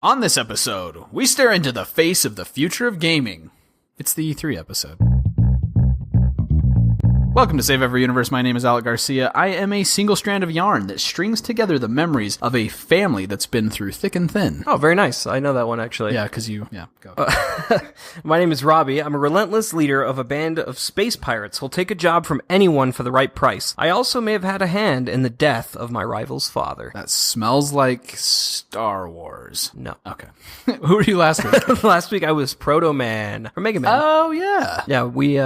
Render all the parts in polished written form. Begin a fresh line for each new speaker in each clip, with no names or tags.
On this episode, we stare into the face of the future of gaming. It's the E3 episode. Welcome to Save Every Universe. My name is Alec Garcia. I am a single strand of yarn that strings together the memories of a family that's been through thick and thin.
Oh, very nice. I know that one, actually.
Yeah, because go.
My name is Robbie. I'm a relentless leader of a band of space pirates who'll take a job from anyone for the right price. I also may have had a hand in the death of my rival's father.
That smells like Star Wars.
No.
Okay. Who were you last week?
Last week I was Proto Man, or Mega Man.
Oh, yeah.
Yeah, we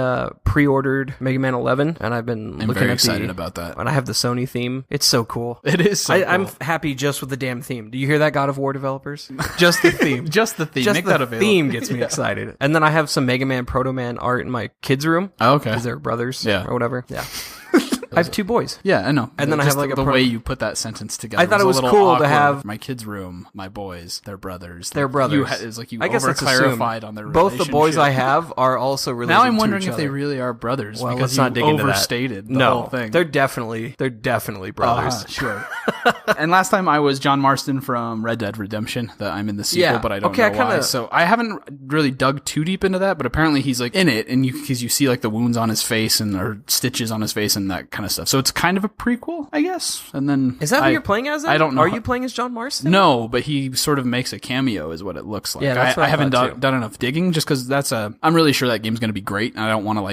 pre-ordered Mega Man 11. And I've been looking
very
at
excited about that.
And I have the Sony theme. It's so cool.
It is so cool.
I'm happy just with the damn theme. Do you hear that, God of War developers? Just the theme.
Just the theme.
Just
Make
the
that available.
theme gets me excited. And then I have some Mega Man, Proto Man art in my kids' room.
Oh, okay.
Because they're brothers
Yeah.
or whatever. Yeah. I have two boys.
Yeah, I know.
And then I have like
the way you put that sentence together.
I thought it was
a little
cool to
awkward.
have
My kids' room, my boys, they're brothers.
They're brothers.
It's like you
I guess that's
over-clarified
assumed.
on their
Both the boys
relationship.
I have are also related
Now I'm
to
wondering
each
if they
other.
really are brothers
Well,
because
let's not dig into that.
overstated the whole thing.
They're definitely brothers.
Sure. And last time I was John Marston from Red Dead Redemption. That I'm in the sequel, but I don't know why. So I haven't really dug too deep into that, but apparently he's like in it, and because you see like the wounds on his face and or stitches on his face and that kind of stuff. So it's kind of a prequel, I guess. And then
Is that who you're playing as? Then?
I don't know.
Are you playing as John Marston?
No, but he sort of makes a cameo, is what it looks like.
Yeah, that's what
I haven't
thought, too.
done enough digging, just because I'm really sure that game's going to be great, and I don't want to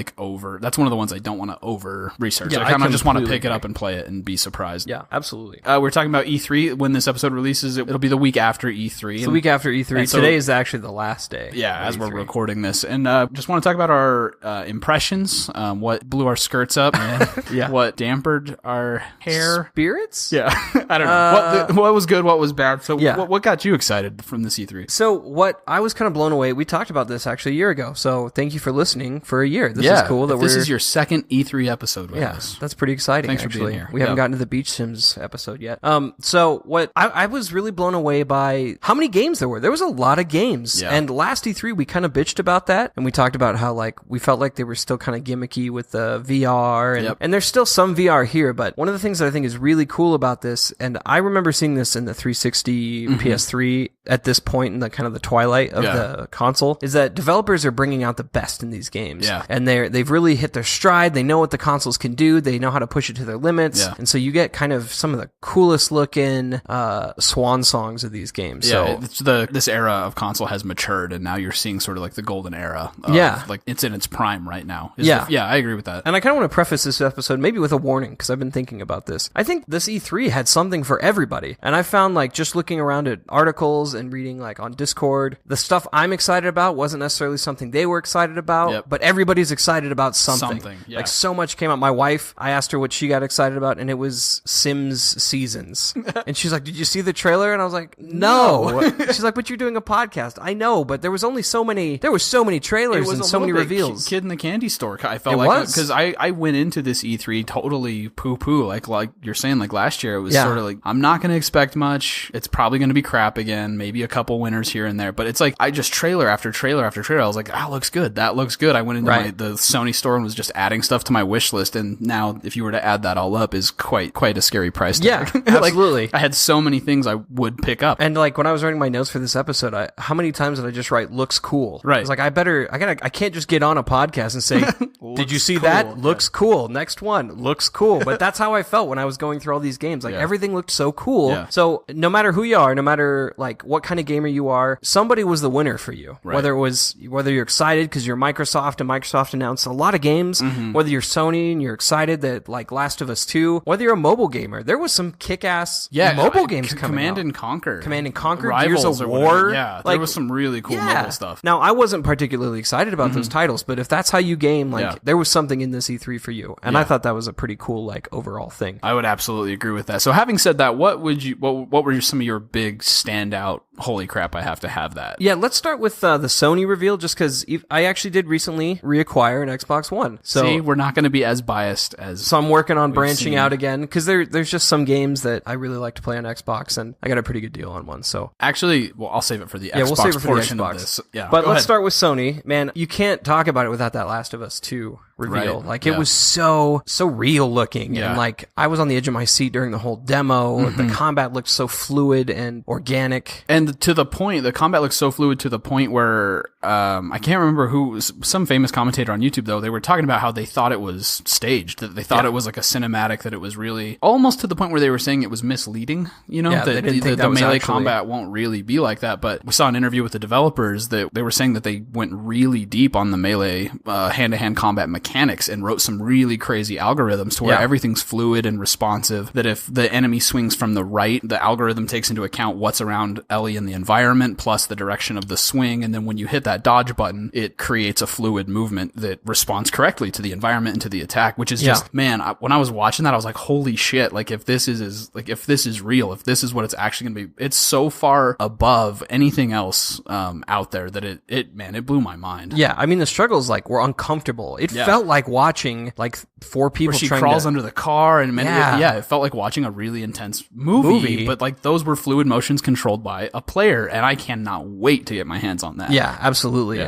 that's one of the ones I don't want to over research.
Yeah,
I kind of just want to
completely
pick it up
agree.
and play it and be surprised.
Yeah, absolutely.
We're talking about E3 when this episode releases. It'll be the week after E3.
It's the week after E3.
and so-
Today is actually the last day.
Yeah,
of
as we're
E3.
recording this. And just want to talk about our impressions, what blew our skirts up, and
Yeah.
what dampened our hair.
Spirits?
Yeah, I don't know. What was good, what was bad. So
Yeah.
what got you excited from this E3?
So what I was kind of blown away. We talked about this actually a year ago. So thank you for listening for a year. This is cool.
This is your second E3 episode with
Yeah,
us.
that's pretty exciting.
Thanks for
actually.
being here.
We haven't
Yeah.
gotten to the Beach Sims episode yet. So what I was really blown away by how many games there were. There was a lot of games.
Yeah.
And last E3 we kind of bitched about that, and we talked about how like we felt like they were still kind of gimmicky with the VR, and
Yep.
and there's still some VR here. But one of the things that I think is really cool about this, and I remember seeing this in the 360 PS3 at this point in the kind of the twilight of
Yeah.
the console, is that developers are bringing out the best in these games.
Yeah.
And they've really hit their stride. They know what the consoles can do. They know how to push it to their limits.
Yeah.
And so you get kind of some of the coolest looking swan songs of these games.
Yeah,
So
this era of console has matured, and now you're seeing sort of like the golden era.
Yeah.
Like it's in its prime right now.
Yeah.
Yeah, I agree with that.
and I kind of want to preface this episode maybe with a warning, because I've been thinking about this. I think this E3 had something for everybody. And I found like just looking around at articles and reading like on Discord, the stuff I'm excited about wasn't necessarily something they were excited about,
Yep.
but everybody's excited about something.
Yeah.
Like so much came out. My wife, I asked her what she got excited about, and it was Sims Seasons. And she's like, did you see the trailer? And I was like, no. She's like, but you're doing a podcast. I know, but there were so many trailers and so many reveals.
Kid in the candy store. I felt
It
like
was.
because I went into this E3 totally poo-poo. Like you're saying, like last year, it was
Yeah.
sort of like, I'm not going to expect much. It's probably going to be crap again. Maybe a couple winners here and there. But it's like, I just trailer after trailer after trailer. I was like, that looks good. That looks good. I went into
Right.
the Sony store and was just adding stuff to my wish list. And now if you were to add that all up is quite a scary price tag.
Yeah,
Like,
absolutely.
I had so many things I would pick up.
And like when I was writing my notes for this episode, how many times did I just write "looks cool"?
Right.
I was like, I can't just get on a podcast and say, "Did you see
cool."
that? Looks cool." Next one looks cool. But that's how I felt when I was going through all these games. Like
Yeah.
everything looked so cool.
Yeah.
So no matter who you are, no matter like what kind of gamer you are, somebody was the winner for you.
Right.
Whether you're excited because you're Microsoft and Microsoft announced a lot of games, whether you're Sony and you're excited that like Last of Us 2, whether you're a mobile gamer, there was some kick-ass mobile games coming
Command
out.
and Conquer.
Command and Conquer,
Rivals
Gears of
or
War.
whatever. Yeah,
Like,
there was some really cool mobile stuff.
Now, I wasn't particularly excited about those titles, but if that's how you game, like,
Yeah.
there was something in this E3 for you. And I
Yeah.
thought that was a pretty cool, like, overall thing.
I would absolutely agree with that. So having said that, what were some of your big standout, holy crap, I have to have that?
Yeah, let's start with the Sony reveal, just because I actually did recently reacquire an Xbox One. So,
See, we're not going to be as biased as...
so I'm working on branching
seen.
out again, because there's just some games that I really like to play on Xbox, and I got a pretty good deal on one. So
Actually, well, I'll save it for the Xbox
we'll save it for the
portion
Xbox.
of this. Yeah,
But
go
let's
ahead.
start with Sony. Man, you can't talk about it without that Last of Us 2 reveal.
Right.
Like,
Yeah.
it was so real looking.
Yeah.
And, like, I was on the edge of my seat during the whole demo. The combat looked so fluid and organic.
And and to the point, the combat looks so fluid to the point where I can't remember who, some famous commentator on YouTube though, they were talking about how they thought it was staged, that they thought it was like a cinematic, that it was really almost to the point where they were saying it was misleading, that the melee combat won't really be like that. But we saw an interview with the developers that they were saying that they went really deep on the melee hand-to-hand combat mechanics and wrote some really crazy algorithms to where everything's fluid and responsive, that if the enemy swings from the right, the algorithm takes into account what's around Ellie in the environment plus the direction of the swing, and then when you hit that dodge button, it creates a fluid movement that responds correctly to the environment and to the attack, which is just, man, when I was watching that, I was like, holy shit, like if this is real, if this is what it's actually gonna be, it's so far above anything else out there that it blew my mind.
Yeah, I mean, the struggles were uncomfortable. It felt like watching four people
where she crawls under the car, and it felt like watching a really intense movie. But those were fluid motions controlled by a player, and I cannot wait to get my hands on that.
Yeah, absolutely.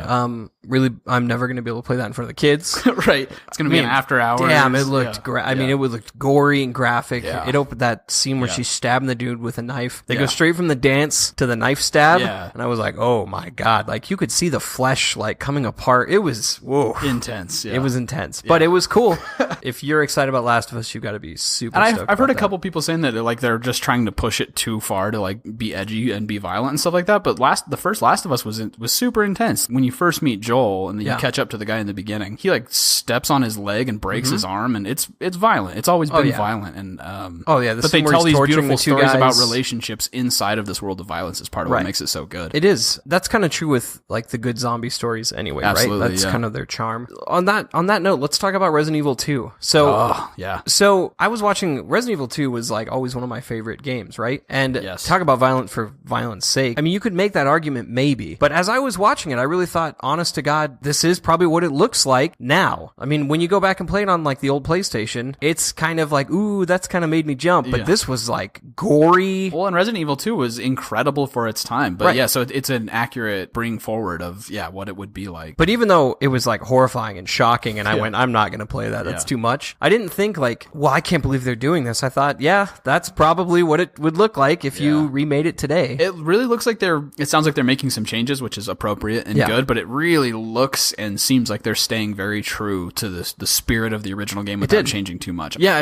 Really, I'm never going to be able to play that in front of the kids.
Right. It's going to be an after hours.
Damn, it looked great. I mean, it looked gory and graphic. Yeah. It opened that scene where she's stabbing the dude with a knife. They go straight from the dance to the knife stab. Yeah. And I was like, oh my God. You could see the flesh coming apart. It was
intense. Yeah.
It was intense, but it was cool. If you're excited about Last of Us, you got to be super stoked.
I've heard a couple people saying that they're just trying to push it too far to be edgy and be violent and stuff like that. But the first Last of Us was super intense. When you first meet Joel and then you catch up to the guy in the beginning, he steps on his leg and breaks his arm, and it's violent. It's always been violent. And but they tell these beautiful stories about relationships inside of this world of violence is part of what makes it so good.
It is. That's kind of true with the good zombie stories anyway. Absolutely, right? That's kind of their charm. On that note, let's talk about Resident Evil 2. So I was watching Resident Evil 2 was always one of my favorite games, right? And talk about violent for violence sake. I mean, you could make that argument maybe, but as I was watching it, I really thought, honest to God, this is probably what it looks like now. I mean, when you go back and play it on the old PlayStation, it's kind of ooh, that's kind of made me jump, but this was gory.
Well, and Resident Evil 2 was incredible for its time, but so it's an accurate bring forward of what it would be like.
But even though it was horrifying and shocking, and I went, I'm not going to play that. That's too much. I didn't think well, I can't believe they're doing this. I thought, that's probably what it would look like if you remade it today.
It really looks like it sounds like they're making some changes, which is appropriate and good, but it really looks and seems like they're staying very true to the spirit of the original game without changing too much.
Yeah,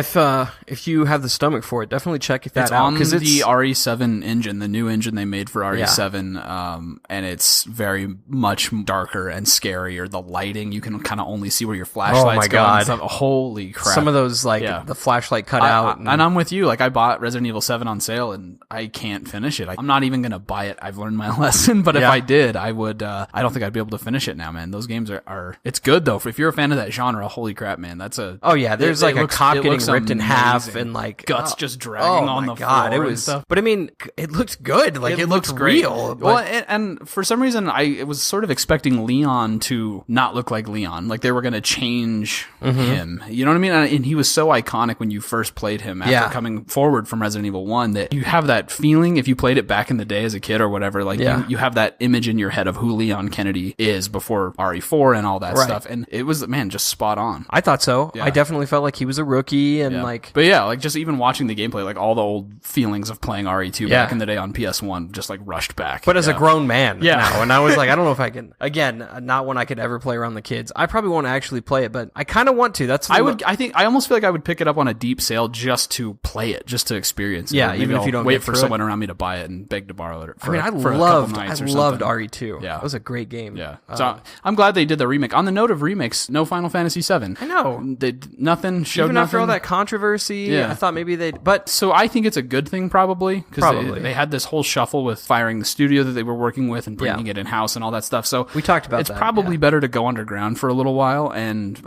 if you have the stomach for it, definitely check that out.
It's on the RE7 engine, the new engine they made for RE7, and it's very much darker and scarier. The lighting, you can kind of only see where your flashlight's going. Holy crap.
Some of those, the flashlight cut out.
And I'm with you. I bought Resident Evil 7 on sale, and I can't finish it. I'm not even going to buy it. I've learned my lesson, but if I did, I would, I don't think I'd be able to finish it now, man. Those games are it's good, though. If you're a fan of that genre, holy crap, man. That's a...
Oh, yeah. There's a cop getting ripped in half and
guts just dragging on the floor.
It was, stuff. But I mean, it looked good. It looked real.
Well, and for some reason, I was sort of expecting Leon to not look like Leon. They were going to change him. You know what I mean? And he was so iconic when you first played him after coming forward from Resident Evil 1 that you have that feeling if you played it back in the day as a kid or whatever, you have that image in your head of who Leon Kennedy is before RE4 and all that stuff. And it was, man, just spot on.
I thought so. Yeah. I definitely felt like he was a rookie and
But just even watching the gameplay, all the old feelings of playing RE2 back in the day on PS1 just rushed back.
But as a grown man now, and I was I don't know if I can, again, not when I could ever play around the kids. I probably won't actually play it, but I kind of want to.
I almost feel like I would pick it up on a deep sale just to play it, just to experience it.
Yeah, even if you don't
wait for someone around me to buy it and beg to borrow it.
I loved RE2. Yeah, it was a great game.
Yeah, so I'm glad they did the remake. On the note of remakes, no Final Fantasy VII.
I know
they nothing showed.
Even after all that controversy, I thought maybe they'd. But
so I think it's a good thing probably because they had this whole shuffle with firing the studio that they were working with and bringing it in house and all that stuff. So
we talked about
it's probably better to go underground for a little while and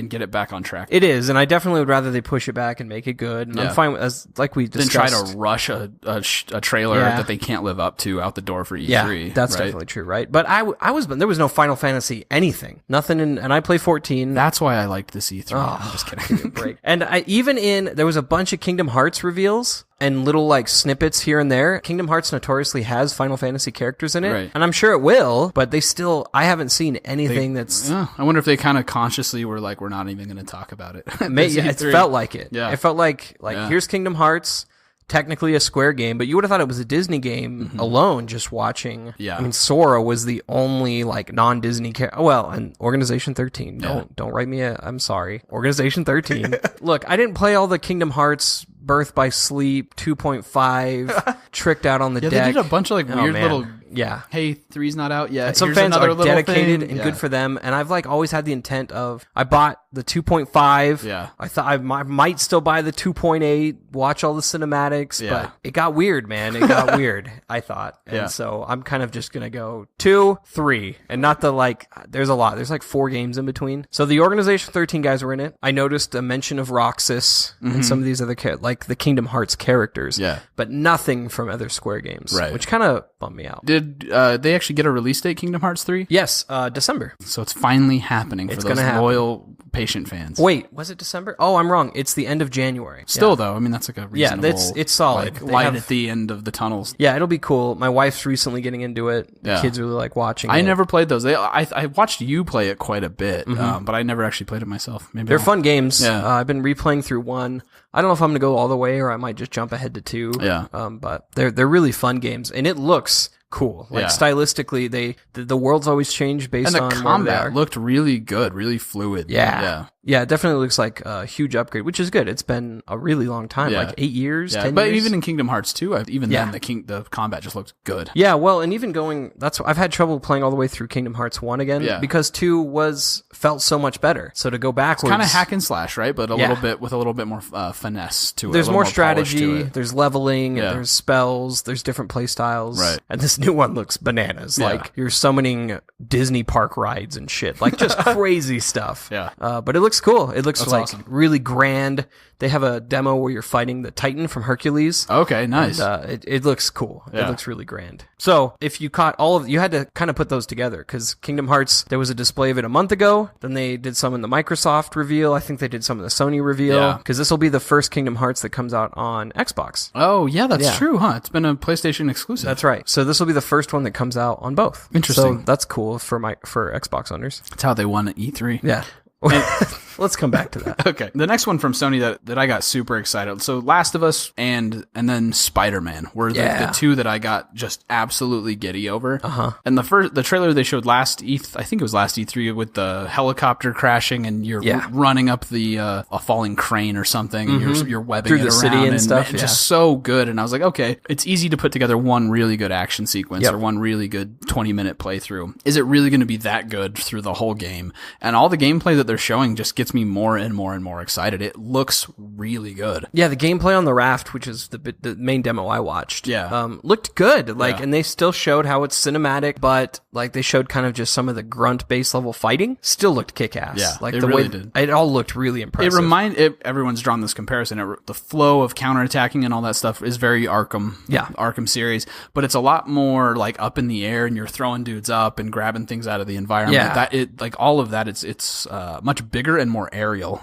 get it back on track.
It is, and I definitely would rather they push it back and make it good. And I'm fine with, as we discussed,
than try to rush a trailer that they can't live up to out the door for E3.
Yeah, that's definitely true, right? But there was no Final Fantasy anything, nothing, and I play 14.
That's why I liked this E3. I'm just kidding.
Break. And there was a bunch of Kingdom Hearts reveals and little snippets here and there. Kingdom Hearts notoriously has Final Fantasy characters in it, and I'm sure it will, but I haven't seen anything that's...
I wonder if they kind of consciously were we're not even going to talk about it.
It felt like it. Yeah. It felt like here's Kingdom Hearts, technically a Square game, but you would have thought it was a Disney game alone just watching.
Yeah.
I mean, Sora was the only like non-Disney well, and Organization 13. Don't write me I'm sorry. Organization 13. Look, I didn't play all the Kingdom Hearts Birth by Sleep 2.5 tricked out on the deck.
They did a bunch of like weird little hey, 3's not out yet.
And some fans are dedicated and good for them. And I've like always had the intent of, I bought the 2.5.
Yeah.
I thought I might still buy the 2.8, watch all the cinematics, but it got weird, man. It got weird, I thought. And so I'm kind of just going to go 2, 3, and not the like, there's a lot. There's like 4 games in between. So the Organization 13 guys were in it. I noticed a mention of Roxas and some of these other, like the Kingdom Hearts characters.
Yeah.
But nothing from other Square games.
Right.
Which kind of bummed me out.
Did they actually get a release date, Kingdom Hearts 3?
Yes, December.
So it's finally happening for those loyal, patient fans.
Wait, was it December? Oh, I'm wrong. It's the end of January.
Still, though, I mean, that's like a reasonable...
Yeah, it's solid.
Like, light at the end of the tunnels.
Yeah, it'll be cool. My wife's recently getting into it. The kids really like watching it.
I never played those. I watched you play it quite a bit, but I never actually played it myself. Maybe
they're fun games. Yeah. I've been replaying through 1. I don't know if I'm going to go all the way or I might just jump ahead to 2.
Yeah.
But they're really fun games, and it looks cool. Like stylistically, the world's always changed based on
and the combat looked really good, really fluid.
Yeah, it definitely looks like a huge upgrade, which is good. It's been a really long time, like 8 years, 10
but
years.
Even in Kingdom Hearts 2, then the combat just looked good.
Yeah, well, and even I've had trouble playing all the way through Kingdom Hearts 1 again because 2 felt so much better. So to go backwards,
kind of hack and slash, right? But a little bit more finesse to it.
There's more strategy. There's leveling. There's spells. There's different play styles.
Right.
And this new one looks bananas. Like you're summoning Disney park rides and shit. Like just crazy stuff.
Yeah.
But it looks cool. It looks
That's
like
awesome.
really grand. They have a demo where you're fighting the Titan from Hercules.
Okay, nice.
And, it looks cool. It looks really grand. So if you caught you had to kind of put those together because Kingdom Hearts, there was a display of it a month ago. Then they did some in the Microsoft reveal. I think they did some in the Sony reveal because this will be the first Kingdom Hearts that comes out on Xbox.
Oh, yeah, that's true, huh? It's been a PlayStation exclusive.
That's right. So this will be the first one that comes out on both.
Interesting.
So that's cool for Xbox owners.
That's how they won at E3.
Yeah. Let's come back to that.
Okay. The next one from Sony that I got super excited. So Last of Us and then Spider-Man were the 2 that I got just absolutely giddy over. And the trailer they showed I think it was last E3 with the helicopter crashing and you're running up a falling crane or something and you're webbing
through
it
the
around
city and stuff.
Just so good. And I was like, okay, it's easy to put together one really good action sequence or one really good 20-minute playthrough. Is it really going to be that good through the whole game? And all the gameplay that they're showing just gets me more and more and more excited. It looks really good.
Yeah, the gameplay on the raft, which is the main demo I watched, looked good. And they still showed how it's cinematic, but like they showed kind of just some of the grunt base level fighting. Still looked kick-ass.
Yeah,
like
it really did.
It all looked really impressive.
Everyone's drawn this comparison. The flow of counterattacking and all that stuff is very Arkham series, but it's a lot more like up in the air and you're throwing dudes up and grabbing things out of the environment. All of that, it's much bigger and more aerial.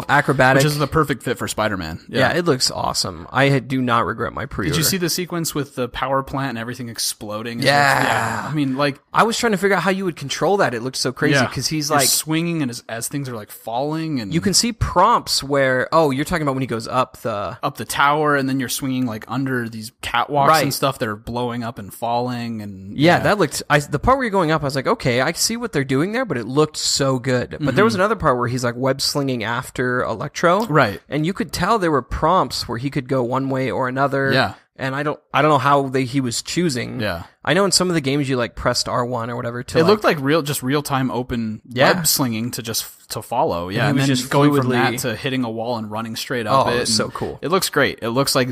Acrobatic,
which is the perfect fit for Spider-Man.
Yeah, it looks awesome. I do not regret my pre-order.
Did you see the sequence with the power plant and everything exploding?
Yeah.
I mean, like
I was trying to figure out how you would control that. It looked so crazy because he's like
swinging and as things are like falling, and
you can see prompts where you're talking about when he goes up the
tower, and then you're swinging like under these catwalks and stuff that are blowing up and falling, and
that looked. The part where you're going up, I was like, okay, I see what they're doing there, but it looked so good. But there was another part where he's like web slinging after Electro,
right?
And you could tell there were prompts where he could go one way or another.
Yeah.
And I don't know how he was choosing.
Yeah.
I know in some of the games you like pressed R1 or whatever to
it looked like real time open web slinging to follow. Yeah. And then just going from that to hitting a wall and running straight up it.
It's so cool.
It looks great. It looks like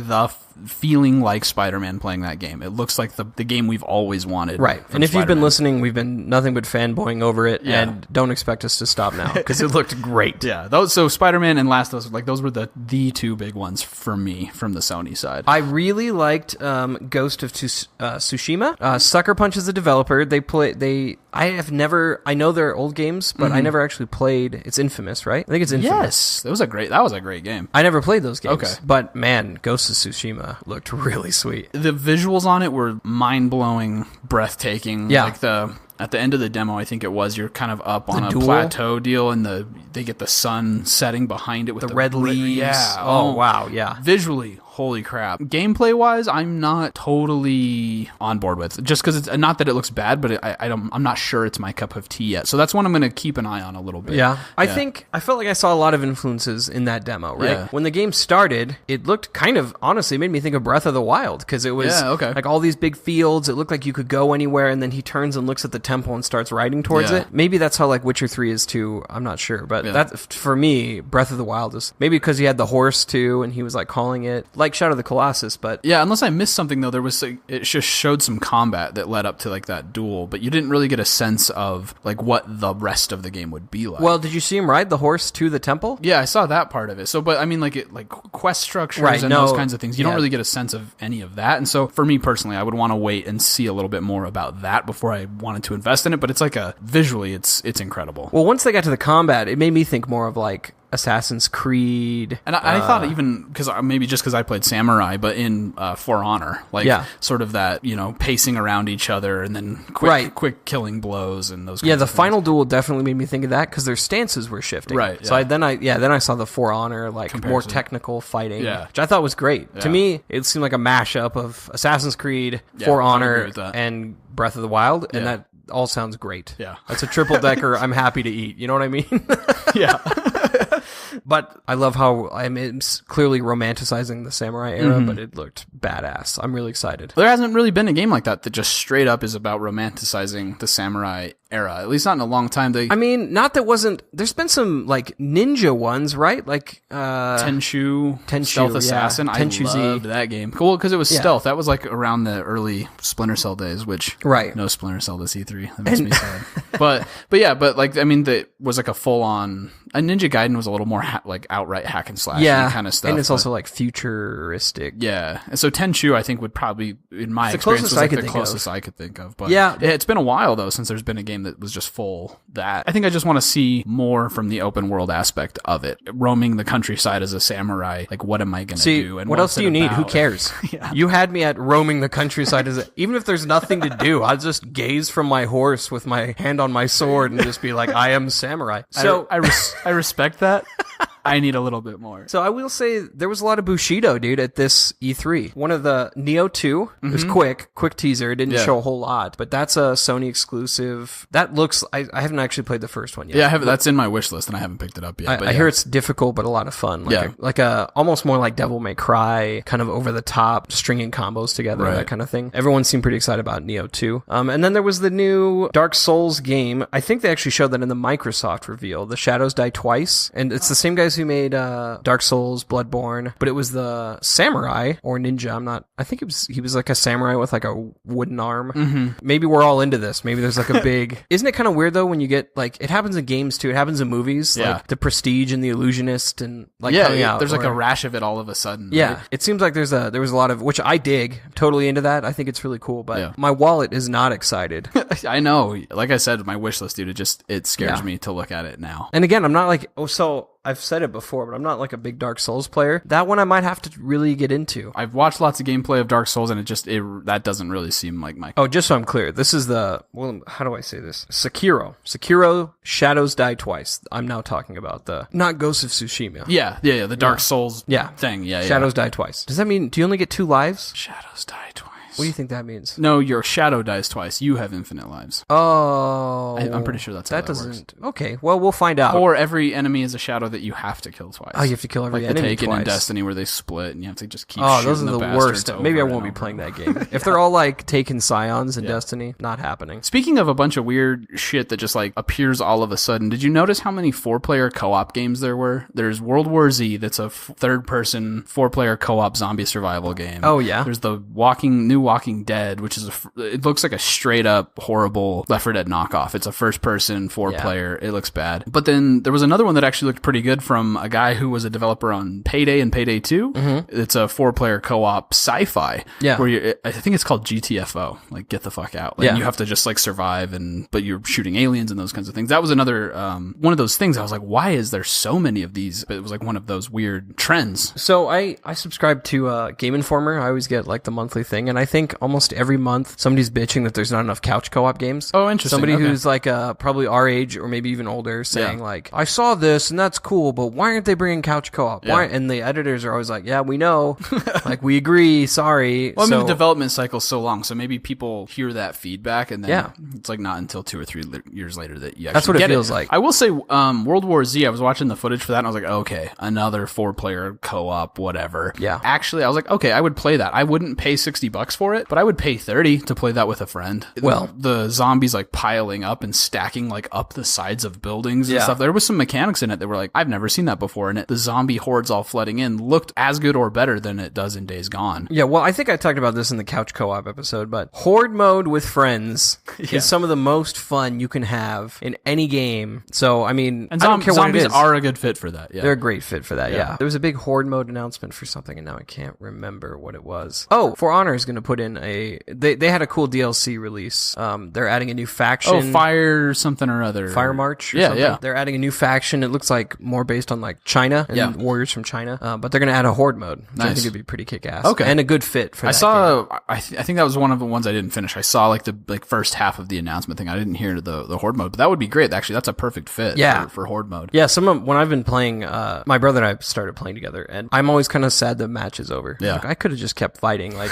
feeling like Spider-Man playing that game. It looks like the game we've always wanted.
Right. And if you've been listening, we've been nothing but fanboying over it, and don't expect us to stop now because it looked great.
Yeah. So Spider-Man and Last of Us, like those were the 2 big ones for me from the Sony side.
I really liked Ghost of Tsushima. Sucker Punch is the developer. I know they're old games, but I never actually played. It's Infamous, right? I think it's Infamous.
Yes, that was a great game.
I never played those games.
Okay,
but man, Ghost of Tsushima looked really sweet.
The visuals on it were mind-blowing, breathtaking.
Yeah.
Like at the end of the demo, I think it was, you're kind of up on a plateau deal, and they get the sun setting behind it with
the red leaves.
Yeah.
Oh, wow. Yeah.
Visually, holy crap. Gameplay wise, I'm not totally on board with, just because it's not that it looks bad, but I'm not sure it's my cup of tea yet. So that's one I'm going to keep an eye on a little bit.
Yeah. I felt like I saw a lot of influences in that demo, right? Yeah. When the game started, it looked kind of, honestly, made me think of Breath of the Wild, because it was like all these big fields. It looked like you could go anywhere, and then he turns and looks at the temple and starts riding towards it. Maybe that's how like Witcher 3 is too. I'm not sure. But that, for me, Breath of the Wild is maybe because he had the horse too, and he was like calling it like Shadow of the Colossus. But
yeah, unless I missed something though, there was it just showed some combat that led up to like that duel, but you didn't really get a sense of like what the rest of the game would be like.
Well, did you see him ride the horse to the temple?
Yeah, I saw that part of it. So, but I mean, like quest structures and those kinds of things, you don't really get a sense of any of that. And so, for me personally, I would want to wait and see a little bit more about that before I wanted to invest in it. But it's like visually, it's incredible.
Well, once they got to the combat, it made me think more of like Assassin's Creed.
And I thought even, because maybe just because I played Samurai, but in For Honor, like sort of that, pacing around each other and then quick killing blows and those kinds of things.
Final duel definitely made me think of that because their stances were shifting.
Right.
So then I saw the For Honor, like more technical fighting, which I thought was great. Yeah. To me, it seemed like a mashup of Assassin's Creed, For Honor, and Breath of the Wild, and that all sounds great.
Yeah.
That's a triple decker I'm happy to eat. You know what I mean?
Yeah.
But I love how it's clearly romanticizing the samurai era, but it looked badass. I'm really excited.
There hasn't really been a game like that just straight up is about romanticizing the samurai era, at least not in a long time.
Not that wasn't. There's been some like ninja ones, right? Like
Tenchu, Stealth Assassin.
Tenchu
I loved that game. Cool, because it was stealth. That was like around the early Splinter Cell days, which no Splinter Cell this E3. That makes me sad. But that was like a full on. A Ninja Gaiden was a little more like outright hack and slash kind of stuff,
and it's also like futuristic.
Yeah, and so Tenchu I think would probably, in my experience, was like the closest I could think of. But it's been a while though since there's been a game that was just full that. I think I just want to see more from the open world aspect of it. Roaming the countryside as a samurai, like what am I going to do? And
what else do you need? Who cares? You had me at roaming the countryside as even if there's nothing to do, I'll just gaze from my horse with my hand on my sword and just be like, I am samurai. So
I respect that. I need a little bit more.
So I will say there was a lot of Bushido, dude, at this E3. One of the Neo 2, it was quick teaser. It didn't show a whole lot, but that's a Sony exclusive. That looks, I haven't actually played the first one yet.
Yeah, that's in my wish list and I haven't picked it up yet.
I hear it's difficult, but a lot of fun. Like almost more like Devil May Cry, kind of over the top, stringing combos together, that kind of thing. Everyone seemed pretty excited about Neo 2. And then there was the new Dark Souls game. I think they actually showed that in the Microsoft reveal, The Shadows Die Twice. And it's the same guys who made Dark Souls, Bloodborne, but it was the samurai or ninja. I think he was like a samurai with like a wooden arm. Maybe we're all into this. Maybe there's like a big, isn't it kind of weird though when you get like, it happens in games too. It happens in movies, like The Prestige and The Illusionist and like coming out.
There's like a rash of it all of a sudden.
Yeah.
Right?
It seems like there was a lot of, which I dig, totally into that. I think it's really cool, but my wallet is not excited.
I know. Like I said, my wish list, dude, it scares me to look at it now.
And again, I'm not like, I've said it before, but I'm not like a big Dark Souls player. That one I might have to really get into.
I've watched lots of gameplay of Dark Souls, and that doesn't really seem like my...
Oh, just so I'm clear, this is how do I say this? Sekiro, Shadows Die Twice. I'm now talking about not Ghost of Tsushima.
Yeah, the Dark Souls thing. Yeah,
Shadows Die Twice. Does that mean, do you only get 2 lives?
Shadows Die Twice.
What do you think that means?
No, your shadow dies twice. You have infinite lives.
Oh.
I'm pretty sure that's how that
doesn't works. Okay, well, we'll find out.
Or every enemy is a shadow that you have to kill twice.
Oh, you have to kill every enemy
twice. Like the Taken in Destiny where they split and you have to just keep shooting
those are the worst. Maybe I won't be playing that game. If they're all like Taken Scions in Destiny, not happening.
Speaking of a bunch of weird shit that just like appears all of a sudden, did you notice how many 4-player co-op games there were? There's World War Z, that's a third-person 4-player co-op zombie survival game.
Oh, yeah?
There's the new Walking Dead, which is it looks like a straight up horrible Left 4 Dead knockoff. It's a first person 4-player. It looks bad. But then there was another one that actually looked pretty good from a guy who was a developer on Payday and Payday 2. It's a 4-player co-op sci-fi.
Yeah.
Where I think it's called GTFO. Like get the fuck out. Like you have to just like survive but you're shooting aliens and those kinds of things. That was another one of those things. I was like, why is there so many of these? But it was like one of those weird trends.
So I subscribe to Game Informer. I always get like the monthly thing, and I think think almost every month somebody's bitching that there's not enough couch co-op games.
Oh, interesting.
Somebody who's like probably our age or maybe even older saying like, I saw this and that's cool, but why aren't they bringing couch co-op? Why? And the editors are always like, yeah, we know. Like, we agree. Sorry.
Well, I mean, the development cycle's so long, so maybe people hear that feedback, and then it's like not until 2 or 3 years later that you actually
That's what
get
it feels like.
I will say, World War Z, I was watching the footage for that, and I was like, okay, another 4-player co-op, whatever.
Yeah.
Actually, I was like, okay, I would play that. I wouldn't pay $60 for it, but I would pay $30 to play that with a friend.
Well,
the zombies like piling up and stacking like up the sides of buildings and stuff. There was some mechanics in it that were like, I've never seen that before, and the zombie hordes all flooding in looked as good or better than it does in Days Gone.
Yeah, well, I think I talked about this in the couch co-op episode, but horde mode with friends is some of the most fun you can have in any game. So, I mean,
and
I don't care what it is.
Zombies are a good fit for that. Yeah.
They're a great fit for that, yeah. There was a big horde mode announcement for something, and now I can't remember what it was. Oh, For Honor is going to put in they had a cool DLC release. They're adding a new faction.
Oh, Fire something or other.
Fire March or something. Yeah. They're adding a new faction. It looks like more based on like China and warriors from China. But they're going to add a horde mode, which I think would be pretty kick-ass. Okay. And a good fit for that game.
I think that was one of the ones I didn't finish. I saw like the first half of the announcement thing. I didn't hear the horde mode, but that would be great. Actually, that's a perfect fit for horde mode.
Yeah, when I've been playing, my brother and I started playing together, and I'm always kind of sad the match is over.
Yeah.
Like, I could have just kept fighting. Like,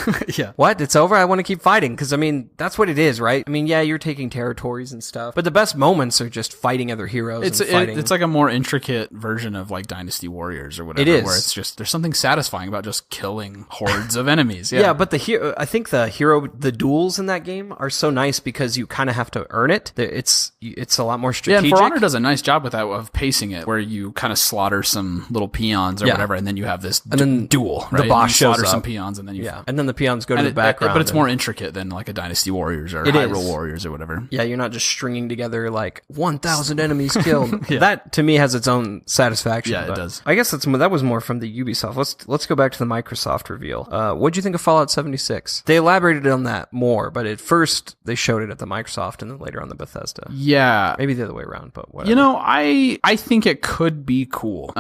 what? It's over? I want to keep fighting, because, I mean, that's what it is, right? I mean, yeah, you're taking territories and stuff, but the best moments are just fighting other heroes and fighting.
It's like a more intricate version of like Dynasty Warriors or whatever.
It is.
Where it's just, there's something satisfying about just killing hordes of enemies.
Yeah, but I think the duels in that game are so nice because you kind of have to earn it. It's a lot more strategic.
Yeah, and For Honor does a nice job with that, of pacing it, where you kind of slaughter some little peons or whatever, and then you have this duel, right?
The boss shows
slaughter
up.
some peons, and then
and then the peons go to the background.
But it's more intricate than like a Dynasty Warriors or Hyrule Warriors or whatever.
Yeah, you're not just stringing together like 1,000 enemies killed. That to me has its own satisfaction.
Yeah, it does.
I guess that was more from the Ubisoft. Let's go back to the Microsoft reveal. What'd you think of Fallout 76? They elaborated on that more, but at first they showed it at the Microsoft and then later on the Bethesda.
Yeah,
maybe the other way around, but whatever.
You know, I think it could be cool.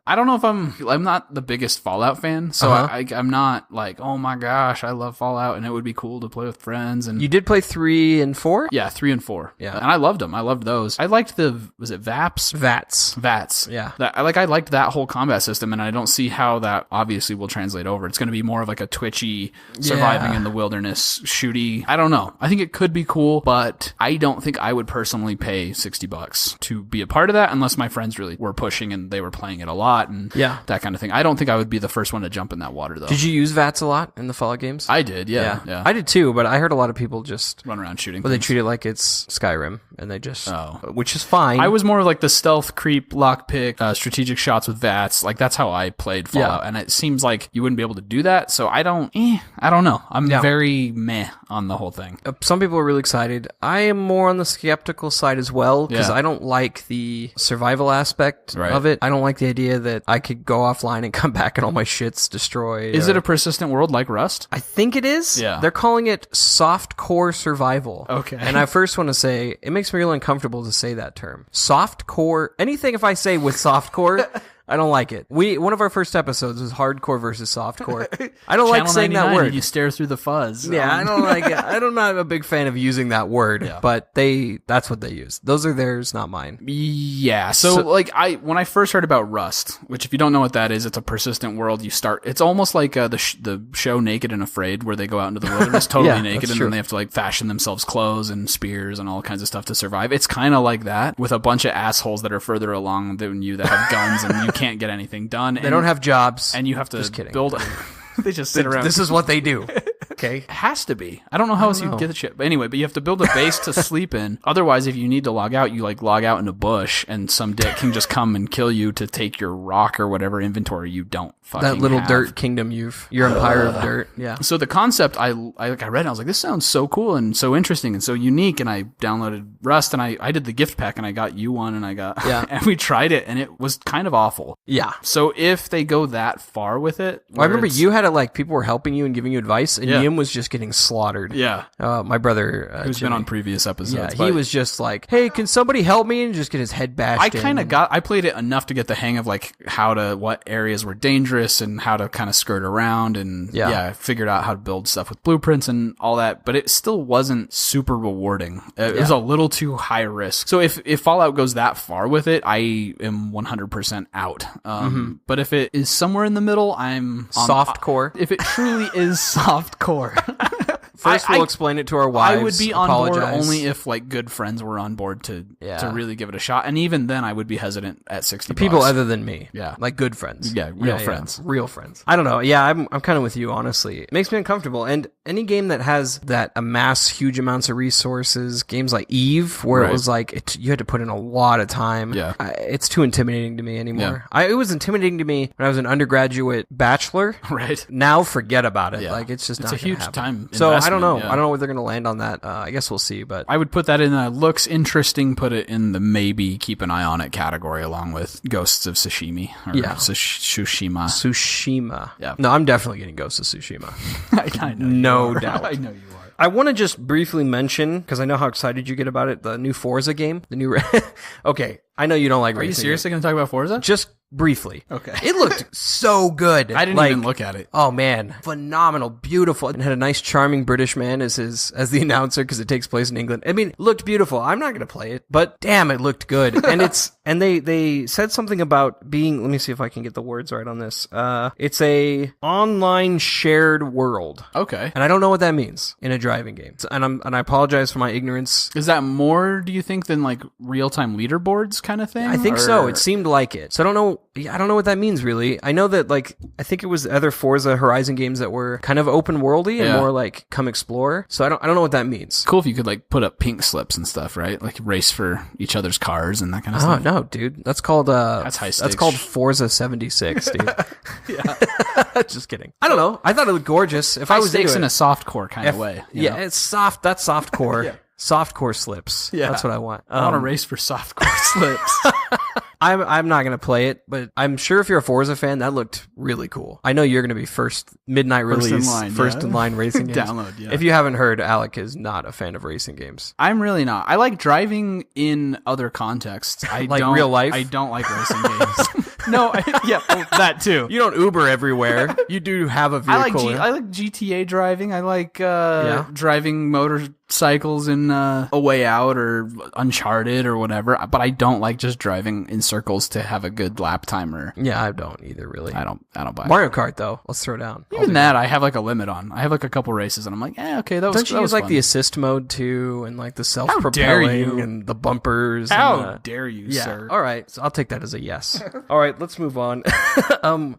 I don't know if I'm not the biggest Fallout fan, so I'm not like, oh my gosh, I love Fallout, and it would be cool to play with friends. And
you did play 3 and 4?
Yeah, 3 and 4.
Yeah,
and I loved them. I loved those. I liked was it VAPS? VATS.
Yeah,
I liked that whole combat system, and I don't see how that obviously will translate over. It's going to be more of like a twitchy, surviving in the wilderness, shooty. I don't know. I think it could be cool, but I don't think I would personally pay $60 to be a part of that unless my friends really were pushing and they were playing it a lot. And that kind of thing. I don't think I would be the first one to jump in that water, though.
Did you use VATS a lot in the Fallout games?
I did, yeah.
I did too, but I heard a lot of people just
run around shooting.
But they treat it like it's Skyrim, and they just, which is fine.
I was more like the stealth, creep, lockpick, strategic shots with VATS. Like that's how I played Fallout, and it seems like you wouldn't be able to do that. So I don't know. I'm very meh on the whole thing.
Some people are really excited. I am more on the skeptical side as well, because I don't like the survival aspect of it. I don't like the idea that I could go offline and come back and all my shit's destroyed.
Is it a persistent world like Rust?
I think it is.
Yeah.
They're calling it softcore survival.
Okay.
And I first want to say, it makes me really uncomfortable to say that term. Softcore, anything if I say with softcore, I don't like it. One of our first episodes was hardcore versus softcore. I don't like saying that word.
You stare through the fuzz.
Yeah, I don't like it. I'm not a big fan of using that word, but that's what they use. Those are theirs, not mine.
Yeah. So like when I first heard about Rust, which if you don't know what that is, it's a persistent world. It's almost like the show Naked and Afraid, where they go out into the wilderness totally naked, and then they have to like fashion themselves clothes and spears and all kinds of stuff to survive. It's kind of like that, with a bunch of assholes that are further along than you that have guns, and you can't get anything done.
They don't have jobs,
and you have to build. They just sit around.
This is what they do. Okay.
It has to be. I don't know how else you'd get the shit. But anyway, but you have to build a base to sleep in. Otherwise, if you need to log out, you like log out in a bush, and some dick can just come and kill you to take your rock or whatever inventory you don't fucking
that little
have.
dirt kingdom your empire of dirt. Yeah.
So the concept I read and I was like, this sounds so cool and so interesting and so unique, and I downloaded Rust and I did the gift pack, and I got you one, and I got and we tried it, and it was kind of awful.
Yeah.
So if they go that far with it,
I remember you had it like people were helping you and giving you advice, and Tim was just getting slaughtered.
Yeah.
My brother,
who's
Jimmy,
been on previous episodes.
Yeah, he was just like, hey, can somebody help me? And just get his head bashed
I played it enough to get the hang of like what areas were dangerous and how to kind of skirt around, and I figured out how to build stuff with blueprints and all that, but it still wasn't super rewarding. It was a little too high risk. So if Fallout goes that far with it, I am 100% out. But if it is somewhere in the middle, I'm
softcore.
If it truly is softcore.
First, we'll explain it to our wives.
I would be on board only if like good friends were on board to really give it a shot, and even then, I would be hesitant at $60.
People other than me,
yeah,
like good friends,
real friends,
real friends. I don't know. Yeah, I'm kind of with you. Honestly, it makes me uncomfortable. And any game that has that amass huge amounts of resources, games like Eve, where it was like you had to put in a lot of time.
Yeah,
it's too intimidating to me anymore. Yeah. It was intimidating to me when I was an undergraduate bachelor.
Right
now, forget about it.
Yeah.
Like it's
a huge time.
So I don't know. Yeah. I don't know where they're going to land on that. I guess we'll see. But
I would put that in looks interesting. Put it in the maybe keep an eye on it category, along with Ghosts of Tsushima. Tsushima.
Tsushima.
Yeah.
No, I'm definitely getting Ghosts of Tsushima.
I know.
No doubt.
I know you are.
I want to just briefly mention, because I know how excited you get about it, the new Forza game. The new. Okay, I know you don't like.
Are you seriously going to talk about Forza?
Just briefly.
Okay.
It looked so good.
I didn't even look at it.
Oh man, phenomenal, beautiful. And had a nice charming British man as the announcer, because it takes place in England. I mean, it looked beautiful. I'm not going to play it, but damn, it looked good. And they said something about being, let me see if I can get the words right on this. It's a online shared world.
Okay.
And I don't know what that means in a driving game. And I apologize for my ignorance.
Is that more, do you think, than like real-time leaderboards kind of thing?
I think so. It seemed like it. So I don't know what that means really. I know that I think it was other Forza Horizon games that were kind of open worldy and more like come explore. So I don't know what that means.
Cool if you could like put up pink slips and stuff, right? Like race for each other's cars and that kind of stuff.
Oh no, dude. That's called
that's high stakes.
That's called Forza 76, dude.
Yeah.
Just kidding. I don't know. I thought it looked gorgeous. If
high
I was
stakes in a softcore kind of way.
Yeah, it's soft. That's softcore. Yeah. Softcore slips. Yeah. That's what I want.
I want to race for softcore slips.
I'm not going to play it, but I'm sure if you're a Forza fan, that looked really cool. I know you're going to be first midnight release, first in line racing games.
Download, yeah.
If you haven't heard, Alec is not a fan of racing games.
I'm really not. I like driving in other contexts.
Real life?
I don't like racing games. No, that too.
You don't Uber everywhere. You do have a vehicle.
I like GTA driving. I like driving motorcycles in A Way Out or Uncharted or whatever. But I don't like just driving in circles to have a good lap timer.
Yeah, I don't either, really.
I don't buy
Mario Kart though. Let's throw down.
Even that, I have like a limit on. I have like a couple races, and I'm like, okay, that was.
Don't you use like the assist mode too, and like the self-propelling and the bumpers?
How dare you, sir?
All right, so I'll take that as a yes. All right, let's move on.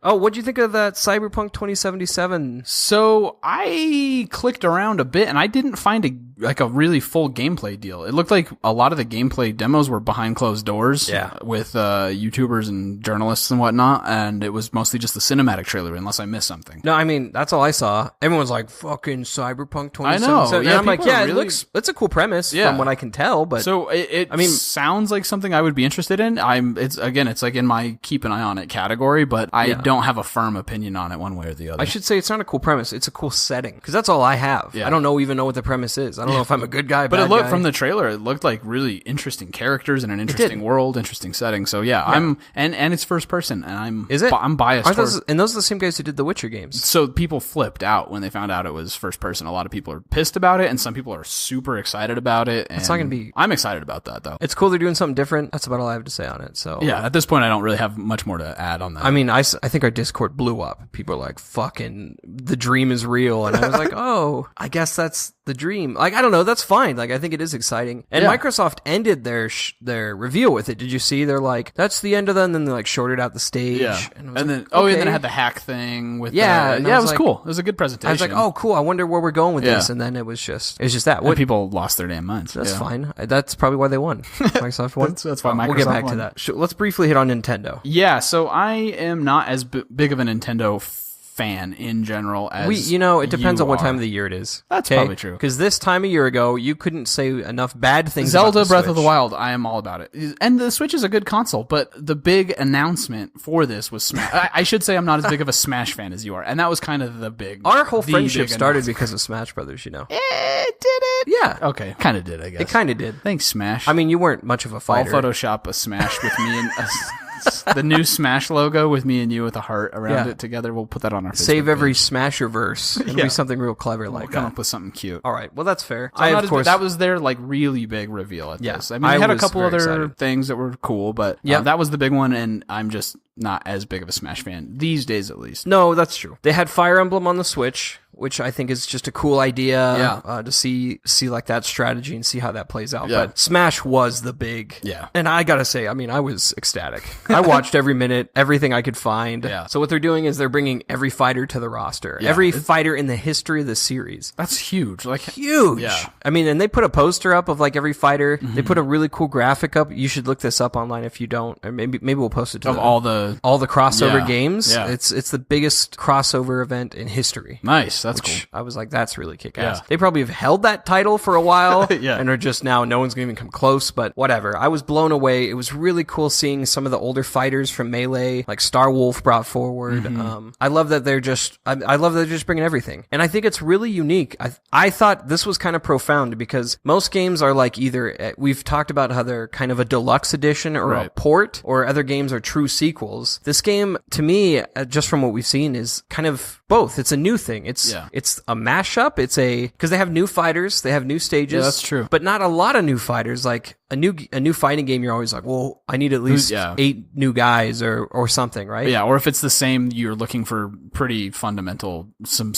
What'd you think of that Cyberpunk 2077?
So I clicked around a bit, and I didn't find a really full gameplay deal. It looked like a lot of the gameplay demos were behind closed doors with YouTubers and journalists and whatnot, and it was mostly just the cinematic trailer, unless I missed something.
No, I mean, that's all I saw. Everyone's like, fucking Cyberpunk 2077. I know.
Yeah,
and I'm like, it's a cool premise from what I can tell, but...
So it sounds like something I would be interested in. It's like in my keep an eye on it category, but I don't have a firm opinion on it one way or the other.
I should say it's not a cool premise, it's a cool setting, because that's all I have. Yeah. I don't even know what the premise is. I don't know if I'm a good guy,
but it looked from the trailer, it looked like really interesting characters and an interesting world, interesting setting. So I'm and it's first person, and I'm biased.
And those are the same guys who did the Witcher games.
So people flipped out when they found out it was first person. A lot of people are pissed about it, and some people are super excited about it. And
it's not gonna be.
I'm excited about that though.
It's cool they're doing something different. That's about all I have to say on it. So
at this point, I don't really have much more to add on that.
I mean, I think our Discord blew up. People are like, "Fucking, the dream is real," and I was like, "Oh, I guess that's the dream." Like, I don't know. That's fine. Like, I think it is exciting. And Microsoft ended their reveal with it. Did you see? They're like, "That's the end of that," and then they like shorted out the stage.
Yeah. And then it had the hack thing with it was like, cool. It was a good presentation.
I was like, "Oh, cool. I wonder where we're going with this." And then it was just that.
And people lost their damn minds.
That's fine. That's probably why they won. Microsoft won.
That's why Microsoft
We'll get back
won.
to that. Let's briefly hit on Nintendo.
Yeah, so I am not as big of a Nintendo fan in general as
it depends on what time of the year it is.
That's probably true.
Because this time a year ago, you couldn't say enough bad things
Zelda
about the
Breath
Switch.
of the Wild, I am all about it. And the Switch is a good console, but the big announcement for this was Smash. I should say I'm not as big of a Smash fan as you are, and that was kind of the big...
Our whole friendship started because of Smash Brothers,
Did it?
Yeah.
Okay, kind of did, I guess.
It kind of did.
Thanks, Smash.
I mean, you weren't much of a fighter.
I'll Photoshop a Smash with me and... the new Smash logo with me and you with a heart around it together. We'll put that on our Facebook
Save every
page.
Smasherverse. It'll be something real clever like that.
Come up with something cute.
All right. Well, that's fair.
So that was their like really big reveal at this. I mean, they had a couple other things that were cool, but that was the big one, and I'm just not as big of a Smash fan these days, at least.
No, that's true. They had Fire Emblem on the Switch, which I think is just a cool idea to see like that strategy and see how that plays out. But Smash was the big.
Yeah.
And I gotta say, I mean, I was ecstatic. I watched every minute, everything I could find.
Yeah.
So what they're doing is they're bringing every fighter to the roster.
Yeah.
Every fighter in the history of the series.
That's huge. Like
huge.
Yeah.
I mean, and they put a poster up of like every fighter. Mm-hmm. They put a really cool graphic up. You should look this up online if you don't. Or maybe we'll post it to
all the
crossover games.
Yeah.
It's the biggest crossover event in history.
Nice. That's cool.
I was like, that's really kick-ass.
Yeah.
They probably have held that title for a while
yeah.
and are just now, no one's going to even come close, but whatever. I was blown away. It was really cool seeing some of the older fighters from Melee, like Star Wolf brought forward. Mm-hmm. I love that they're just, I love that they're just bringing everything. And I think it's really unique. I thought this was kind of profound because most games are like either, we've talked about how they're kind of a deluxe edition or a port, or other games are true sequels. This game, to me, just from what we've seen, is kind of both. It's a new thing. It's a mashup. Because they have new fighters, they have new stages.
Yeah, that's true.
But not a lot of new fighters. Like a new fighting game, you're always like, well, I need at least 8 new guys or something, right?
Yeah, or if it's the same, you're looking for pretty fundamental.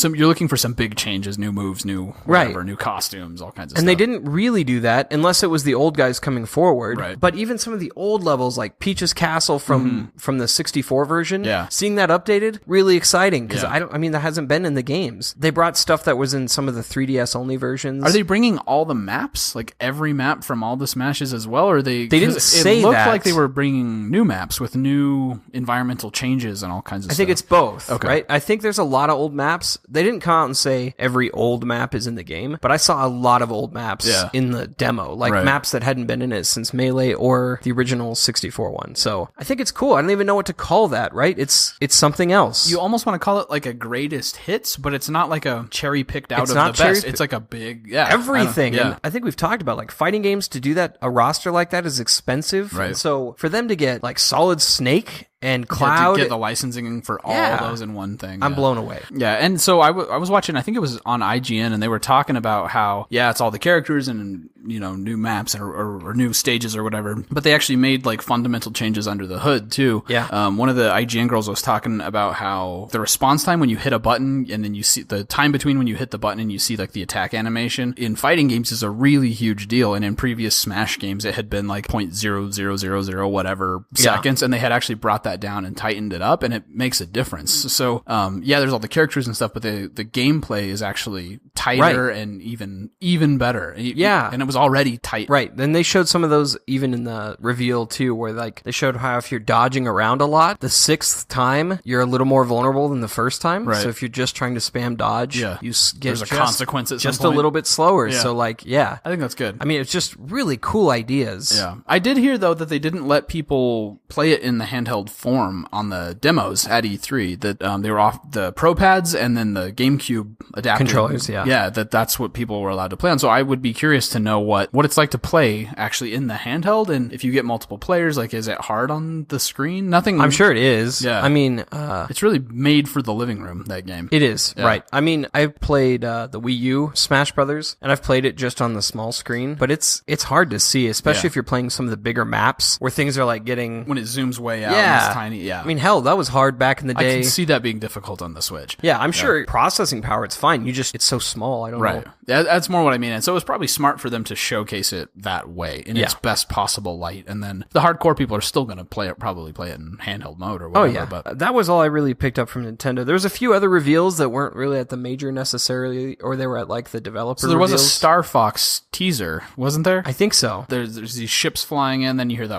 You're looking for some big changes, new moves, new whatever, new costumes, all kinds of stuff.
And they didn't really do that unless it was the old guys coming forward.
Right.
But even some of the old levels, like Peach's Castle from the 64 version, seeing that updated, really exciting because that hasn't been in the games. They brought stuff that was in some of the 3DS only versions.
Are they bringing all the maps, like every map from all the Smashes as well, or they
didn't say that.
It looked like they were bringing new maps with new environmental changes and all kinds of stuff.
I think it's both,
okay.
Right? I think there's a lot of old maps. They didn't come out and say every old map is in the game, but I saw a lot of old maps in the demo, like maps that hadn't been in it since Melee or the original 64 one. So I think it's cool. I don't even know what to call that, right? It's something else.
You almost want to call it like a greatest hits, but it's not like a cherry picked out of the best. It's like a big,
everything. And I think we've talked about like fighting games, to do that, a roster like that is expensive.
Right.
And so for them to get like Solid Snake and Cloud,
to get the licensing for all those in one thing.
I'm blown away.
Yeah, and so I was watching, I think it was on IGN, and they were talking about how, it's all the characters and, new maps or new stages or whatever, but they actually made like fundamental changes under the hood too.
Yeah.
One of the IGN girls was talking about how the response time when you hit a button and then you see the time between when you hit the button and you see like the attack animation in fighting games is a really huge deal, and in previous Smash games it had been like 0.0000 whatever seconds, and they had actually brought that down and tightened it up, and it makes a difference. So there's all the characters and stuff, but the gameplay is actually tighter and even better. And it was already tight.
Right. Then they showed some of those even in the reveal too, where like they showed how if you're dodging around a lot, the 6th time you're a little more vulnerable than the first time.
Right.
So if you're just trying to spam dodge, you get
a consequence at some
just
point.
a little bit slower. So like,
I think that's good.
I mean, it's just really cool ideas.
Yeah. I did hear though that they didn't let people play it in the handheld form on the demos at E3, that they were off the Pro Pads and then the GameCube adapter
controllers.
That's what people were allowed to play on. So I would be curious to know what it's like to play actually in the handheld, and if you get multiple players, like, is it hard on the screen? Nothing.
I'm sure it is.
Yeah.
I mean,
it's really made for the living room, that game.
It is, right. I mean, I've played the Wii U Smash Brothers, and I've played it just on the small screen, but it's hard to see, especially if you're playing some of the bigger maps where things are like getting...
when it zooms way out and it's tiny,
I mean, hell, that was hard back in the day.
I can see that being difficult on the Switch.
Yeah, I'm sure processing power, it's fine. It's so small, I don't know.
Yeah, that's more what I mean. And so it was probably smart for them to showcase it that way in its best possible light. And then the hardcore people are still going to probably play it in handheld mode or whatever.
Oh, yeah.
But
that was all I really picked up from Nintendo. There was a few other reveals that weren't really at the major necessarily, or they were at like the developer
So there was
reveals.
a Star Fox teaser, wasn't there?
I think so.
There's these ships flying in, then you hear the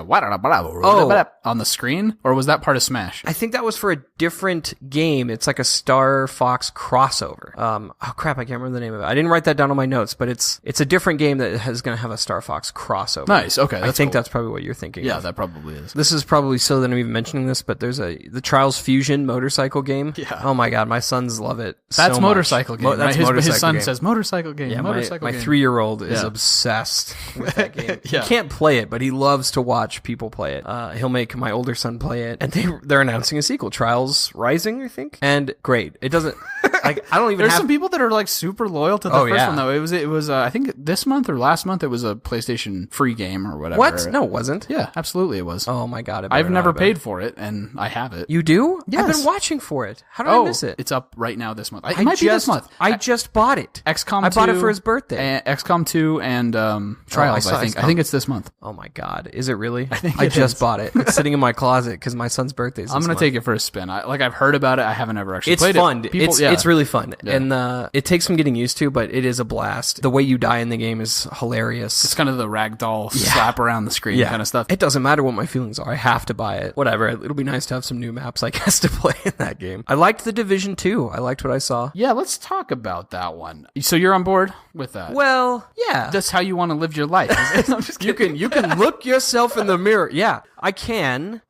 on the screen, or was that part of Smash?
I think that was for a different game. It's like a Star Fox crossover. Oh crap, I can't remember the name of it. I didn't write that down on my notes, but it's a different game that is going to have a Star Fox crossover.
Nice. Okay,
I think that's probably what you're thinking.
Yeah,
of.
that probably is.
This is probably silly that I'm even mentioning this, but there's the Trials Fusion motorcycle game.
Yeah.
Oh my god, my sons love it.
That's
so
motorcycle
much.
game.
That's
right?
motorcycle
his son
game.
says motorcycle game.
Yeah,
motorcycle
my
game.
3-year-old is obsessed with that game.
Yeah.
He can't play it, but he loves to watch people play it. He'll make my older son play it, and they're announcing a sequel, Trials Rising, I think. And great, it doesn't. Like, I don't even.
There's some people that are like super loyal to the first one though. It was. I think this month or last month it was a PlayStation free game or whatever.
What? No, it wasn't.
Yeah, absolutely, it was.
Oh my god!
I've never paid for it, and I have it.
You do?
Yes.
I've been watching for it. How did I miss it?
It's up right now this month. It might be this month.
I just bought it.
XCOM 2.
I bought it for his birthday.
XCOM 2 and Trials. I think it's this month.
Oh my god! Is it really?
I
just bought it. It's sitting in my closet because my son's birthday is this
I'm gonna
month.
take it for a spin. I've heard about it. I haven't ever actually played
fun.
it.
It's really fun, and it takes some getting used to, but it is a blast. The way you die in the game is hilarious.
It's kind of the ragdoll slap around the screen kind of stuff.
It doesn't matter what my feelings are. I have to buy it. Whatever. It'll be nice to have some new maps, I guess, to play in that game. I liked The Division 2. I liked what I saw.
Yeah, let's talk about that one. So you're on board with that?
Well, yeah.
That's how you want to live your life. I'm just kidding.
You can look yourself in the mirror. Yeah, I can.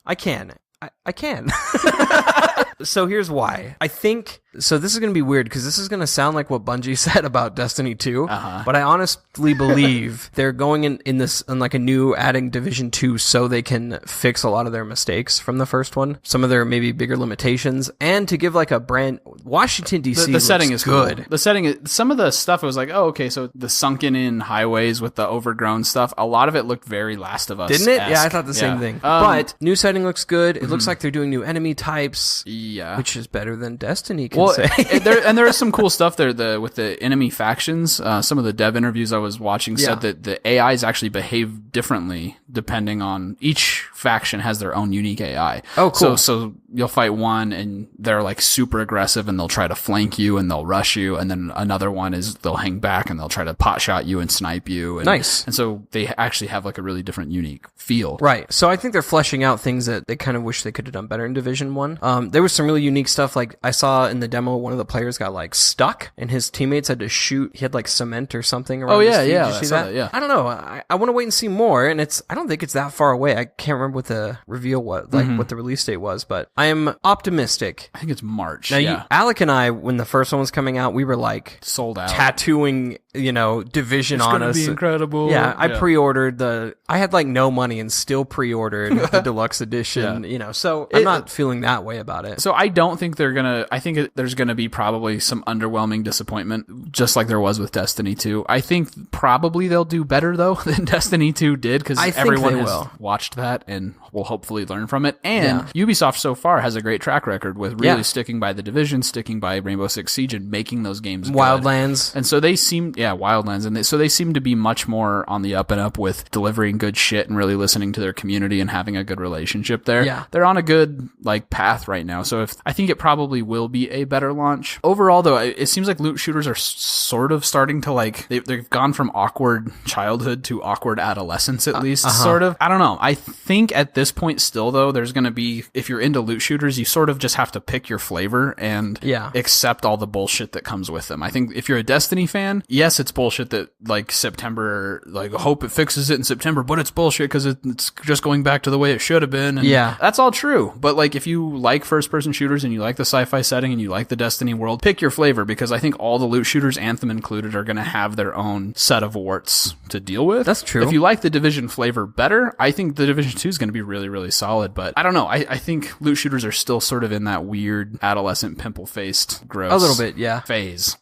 So here's why. I think, so this is going to be weird because this is going to sound like what Bungie said about Destiny 2, but I honestly believe they're going in like a new adding Division 2 so they can fix a lot of their mistakes from the first one, some of their maybe bigger limitations, and to give like a brand, Washington DC
the setting is
good.
Cool. The setting is, some of the stuff it was like, oh, okay, so the sunken in highways with the overgrown stuff, a lot of it looked very Last of Us.
Didn't it? Yeah, I thought the same thing. But new setting looks good. It looks like they're doing new enemy types.
Yeah.
Which is better than Destiny can say.
there is some cool stuff there with the enemy factions. Some of the dev interviews I was watching said that the AIs actually behave differently depending on each faction has their own unique AI.
Oh, cool.
So you'll fight one and they're like super aggressive and they'll try to flank you and they'll rush you. And then another one is they'll hang back and they'll try to pot shot you and snipe you. And,
nice.
And so they actually have like a really different unique feel.
Right. So I think they're fleshing out things that they kind of wish they could have done better in Division 1. There was some really unique stuff. Like I saw in the demo, one of the players got like stuck and his teammates had to shoot. He had like cement or something around his feet. Did you see that?
Yeah.
I don't know. I want to wait and see more. And I don't think it's that far away. I can't remember what the reveal was, what the release date was, but I am optimistic.
I think it's March.
Now, Alec and I, when the first one was coming out, we were like
sold out,
tattooing, Division on us.
It's gonna be incredible.
Yeah, I pre-ordered I had like no money and still pre-ordered the deluxe edition. So I'm not feeling that way about it.
So I don't think I think there's gonna be probably some underwhelming disappointment, just like there was with Destiny 2. I think probably they'll do better though than Destiny 2 did because everyone has watched that and will hopefully learn from it. And Ubisoft so far has a great track record with really sticking by the Division, sticking by Rainbow Six Siege, and making those games
Wildlands.
Good. And so they seem, Wildlands, and so they seem to be much more on the up and up with delivering good shit and really listening to their community and having a good relationship there.
Yeah.
They're on a good path right now. So I think it probably will be a better launch. Overall though, it seems like loot shooters are sort of starting to they've gone from awkward childhood to awkward adolescence at least, sort of. I don't know. I think at this point still though, there's going to be, if you're into loot shooters, you sort of just have to pick your flavor and accept all the bullshit that comes with them. I think if you're a Destiny fan, yes, it's bullshit that September, hope it fixes it in September, but it's bullshit because it's just going back to the way it should have been. And that's all true. But if you like first person shooters and you like the sci-fi setting and you like the Destiny world, pick your flavor, because I think all the loot shooters, Anthem included, are going to have their own set of warts to deal with.
That's true.
If you like the Division flavor better, I think the Division 2 is going to be really, really solid. But I don't know. I think loot shooters are still sort of in that weird adolescent pimple-faced gross
a little bit
phase.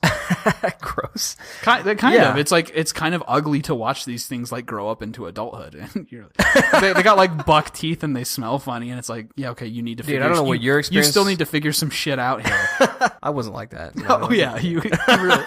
Gross.
Kind of. It's kind of ugly to watch these things grow up into adulthood. And they got buck teeth and they smell funny, and it's okay, you need to figure.
Dude, I don't know what your experience.
You still need to figure some shit out here.
I wasn't like that.
Oh yeah, you really.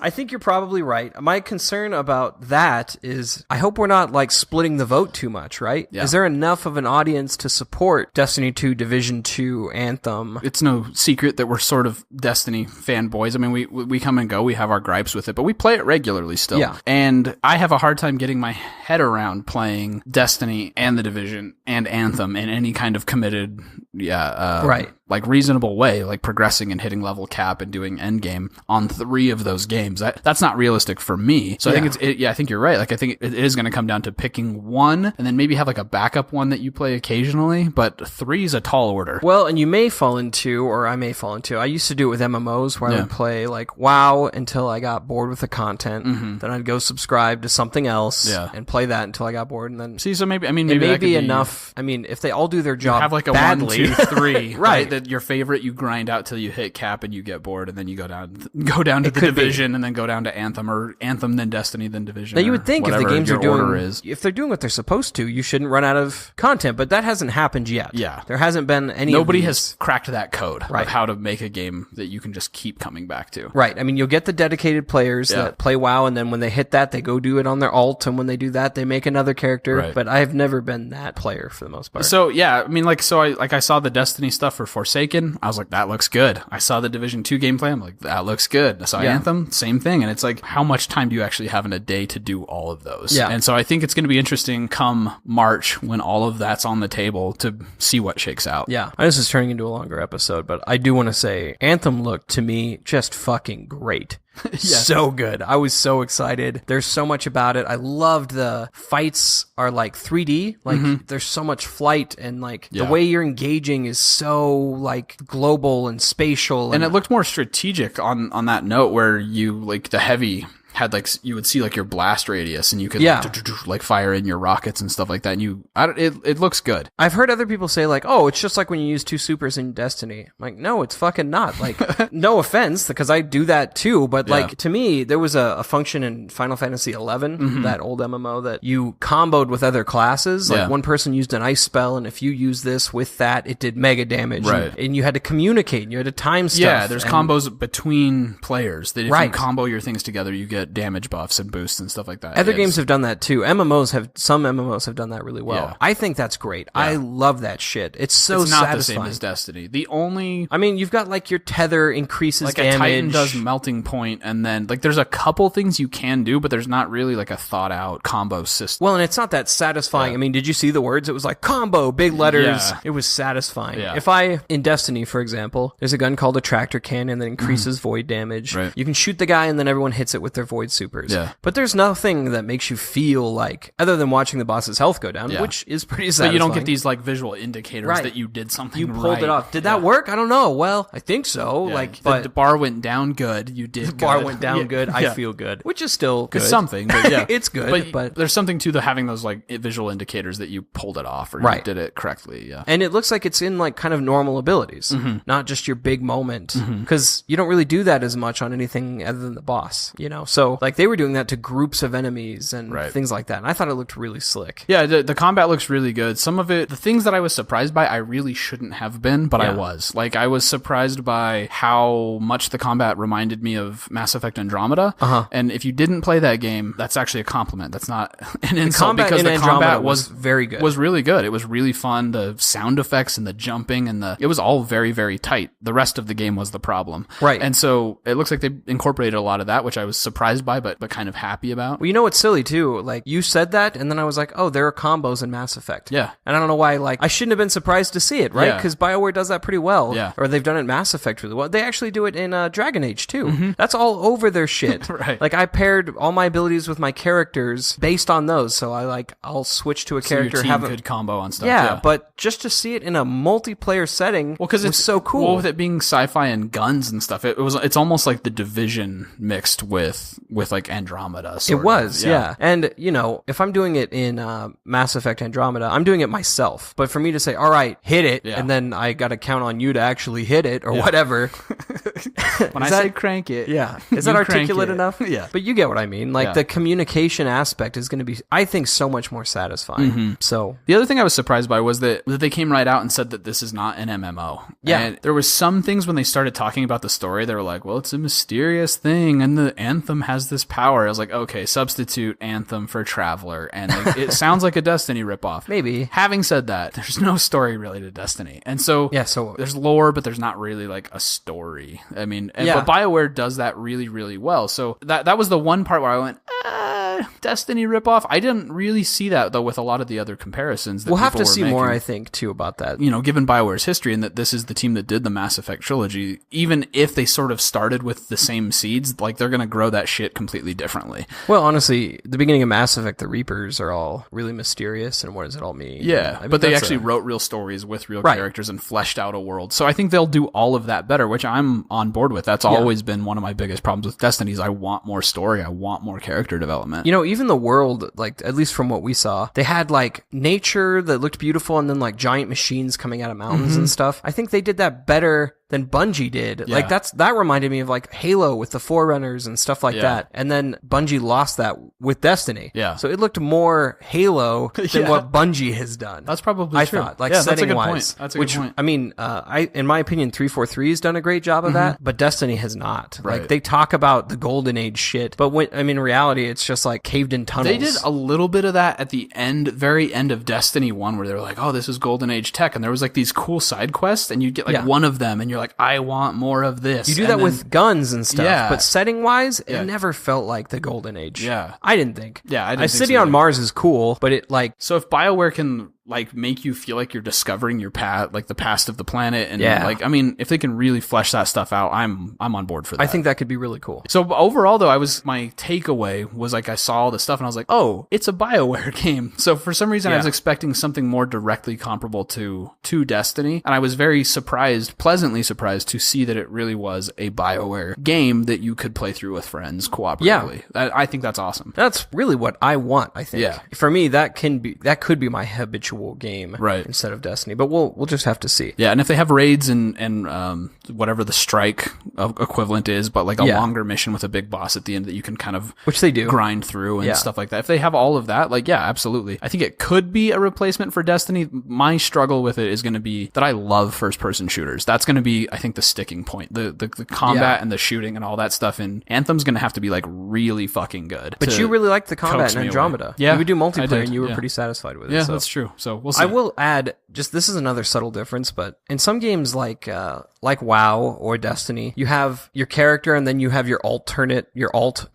I think you're probably right. My concern about that is I hope we're not splitting the vote too much, right?
Yeah.
Is there enough of an audience to support Destiny 2, Division 2, Anthem?
It's no secret that we're sort of Destiny fanboys. I mean, we we come and go. We have our gripes with it, but we play it regularly still.
Yeah.
And I have a hard time getting my head around playing Destiny and The Division and Anthem in any kind of committed,
right,
like reasonable way, like progressing and hitting level cap and doing end game on 3 of those games. That's not realistic for me. So I think I think you're right. Like I think it is going to come down to picking one and then maybe have like a backup one that you play occasionally, but 3 is a tall order.
Well, and you may fall into, or I may fall into, I used to do it with MMOs where I would play like WoW until I got bored with the content. Then I'd go subscribe to something else and play that until I got bored. And then
see, so maybe
it may be enough. I mean, if they all do their job
have like a
badly,
1, 2, 3, right? That your favorite, you grind out till you hit cap and you get bored, and then you go down to the Division, and then go down to Anthem, or Anthem then Destiny then Division.
Now you would think if the games are doing, if they're doing what they're supposed to, you shouldn't run out of content, but that hasn't happened yet.
Yeah,
there hasn't been any.
Nobody has cracked that code of how to make a game that you can just keep coming back to.
Right. I mean, you'll get the dedicated players that play WoW, and then when they hit that, they go do it on their alt, and when they do that, they make another character. Right. But I have never been that player for the most part.
So yeah, I mean, I saw the Destiny stuff for Forsaken. I was like, that looks good. I saw the Division 2 gameplay. I'm like, that looks good. I saw Anthem, same thing. And it's like, how much time do you actually have in a day to do all of those?
Yeah.
And so I think it's going to be interesting come March when all of that's on the table to see what shakes out.
Yeah. This is turning into a longer episode, but I do want to say Anthem looked to me just fucking great. Yes. So good. I was so excited. There's so much about it. I loved the fights are like 3D. Like there's so much flight, and like the way you're engaging is so like global and spatial.
And it looked more strategic on that note, where you like the heavy had like, you would see like your blast radius, and you could like fire in your rockets and stuff like that. And it looks good.
I've heard other people say like, oh, it's just like when you use 2 supers in Destiny. I'm like, no, it's fucking not. Like, no offense, because I do that too. But like, to me, there was a function in Final Fantasy 11, that old MMO, that you comboed with other classes. Like one person used an ice spell, and if you use this with that, it did mega damage.
Right.
And you had to communicate, and you had to time stuff.
Yeah, there's combos between players that if you combo your things together, you get damage buffs and boosts and stuff like that.
Other games have done that too. Some MMOs have done that really well. Yeah. I think that's great. Yeah. I love that shit. It's not
satisfying.
The same
as Destiny. I
mean, you've got like your tether increases
like
damage.
A Titan does melting point, and then like there's a couple things you can do, but there's not really like a thought out combo system.
Well, and it's not that satisfying. I mean, did you see the words? It was like combo, big letters. Yeah. It was satisfying. Yeah. If in Destiny, for example, there's a gun called a tractor cannon that increases void damage. Right. You can shoot the guy, and then everyone hits it with their void supers. Yeah. But there's nothing that makes you feel like, other than watching the boss's health go down, which is pretty satisfying.
But you don't get these like visual indicators that you did something right.
You pulled it off. Did that work? I don't know. Well, I think so. Yeah.
But the bar went down good. You did.
The bar went down good. I feel good, which is still good.
It's something, but yeah,
it's good.
But there's something to having those like visual indicators that you pulled it off or you did it correctly. Yeah,
and it looks like it's in like kind of normal abilities, not just your big moment, because you don't really do that as much on anything other than the boss. So like they were doing that to groups of enemies and things like that, and I thought it looked really slick.
Yeah, the combat looks really good. Some of it, the things that I was surprised by, I really shouldn't have been, but I was. Like, I was surprised by how much the combat reminded me of Mass Effect Andromeda, and if you didn't play that game, that's actually a compliment. That's not an insult, because the combat was
very good.
Was really good. It was really fun. The sound effects and the jumping and it was all very, very tight. The rest of the game was the problem.
Right.
And so it looks like they incorporated a lot of that, which I was surprised by, but kind of happy about.
Well, you know what's silly too? Like, you said that, and then I was like, oh, there are combos in Mass Effect.
Yeah.
And I don't know why, like, I shouldn't have been surprised to see it, right? Because BioWare does that pretty well.
Yeah.
Or they've done it in Mass Effect really well. They actually do it in Dragon Age too. That's all over their shit.
Right.
Like, I paired all my abilities with my characters based on those, so I'll switch to a character.
Your team could combo on stuff.
Yeah, but just to see it in a multiplayer setting, because it's so cool.
Well, with it being sci-fi and guns and stuff, it's almost like the Division mixed with like Andromeda.
It was, yeah. And if I'm doing it in Mass Effect Andromeda, I'm doing it myself. But for me to say, all right, hit it, and then I got to count on you to actually hit it or whatever.
When I say crank it,
is that articulate enough?
Yeah,
but you get what I mean. Like the communication aspect is going to be, I think, so much more satisfying. So
the other thing I was surprised by was that they came right out and said that this is not an MMO.
Yeah,
and there was some things when they started talking about the story, they were like, well, it's a mysterious thing, and the Anthem has this power. I was like, okay, substitute Anthem for Traveler, and like, it sounds like a Destiny ripoff.
Maybe.
Having said that, there's no story really to Destiny, and so there's lore, but there's not really like a story. I mean, but BioWare does that really, really well. So that was the one part where I went, Destiny ripoff. I didn't really see that though with a lot of the other comparisons. That
we'll have to see
making.
more, I think, too, about that.
You know, given BioWare's history and that this is the team that did the Mass Effect trilogy, even if they sort of started with the same seeds, like they're going to grow that shit completely differently.
Well, honestly, the beginning of Mass Effect, the Reapers are all really mysterious, and what does it all mean?
Yeah, I mean, but they actually wrote real stories with real characters and fleshed out a world. So I think they'll do all of that better, which I'm on board with. That's always been one of my biggest problems with Destiny is I want more story. I want more character development.
You know, even the world, like, at least from what we saw, they had, like, nature that looked beautiful and then, like, giant machines coming out of mountains and stuff. I think they did that better than Bungie did. Yeah. Like, that reminded me of, like, Halo with the Forerunners and stuff like that. And then Bungie lost that with Destiny. Yeah. So it looked more Halo than what Bungie has done.
That's probably true.
I thought, like, setting-wise.
That's a good point.
I mean, in my opinion, 343 has done a great job of that, but Destiny has not. Right. Like, they talk about the Golden Age shit, but in reality, it's just, like, caved-in tunnels.
They did a little bit of that at the very end of Destiny 1, where they were like, oh, this is Golden Age tech, and there was, like, these cool side quests, and you get, like, one of them, and you're like, I want more of this.
You do that with guns and stuff, but setting-wise, it never felt like the Golden Age.
Yeah.
I didn't think.
Yeah, I didn't think
City on Mars is cool, but it, like...
So if BioWare can... like make you feel like you're discovering your past, like the past of the planet, and like, I mean, if they can really flesh that stuff out, I'm on board for that.
I think that could be really cool.
So overall, though, my takeaway was like I saw all this stuff and I was like, oh, it's a BioWare game. So for some reason, I was expecting something more directly comparable to Destiny, and I was very pleasantly surprised to see that it really was a BioWare game that you could play through with friends cooperatively. Yeah. I think that's awesome.
That's really what I want. I think. Yeah. For me, that could be my habitual game instead of Destiny, but we'll just have to see.
Yeah, and if they have raids and whatever the strike equivalent is, but like a longer mission with a big boss at the end that you can kind of
which they do
grind through and stuff like that. If they have all of that, like absolutely. I think it could be a replacement for Destiny. My struggle with it is going to be that I love first person shooters. That's going to be, I think, the sticking point. The combat and the shooting and all that stuff in Anthem's going to have to be like really fucking good.
But you really liked the combat in Andromeda.
Away. Yeah,
you would do multiplayer and you were pretty satisfied with it.
Yeah, that's true. So we'll see.
I will add, just this is another subtle difference, but in some games like WoW or Destiny, you have your character and then you have your alt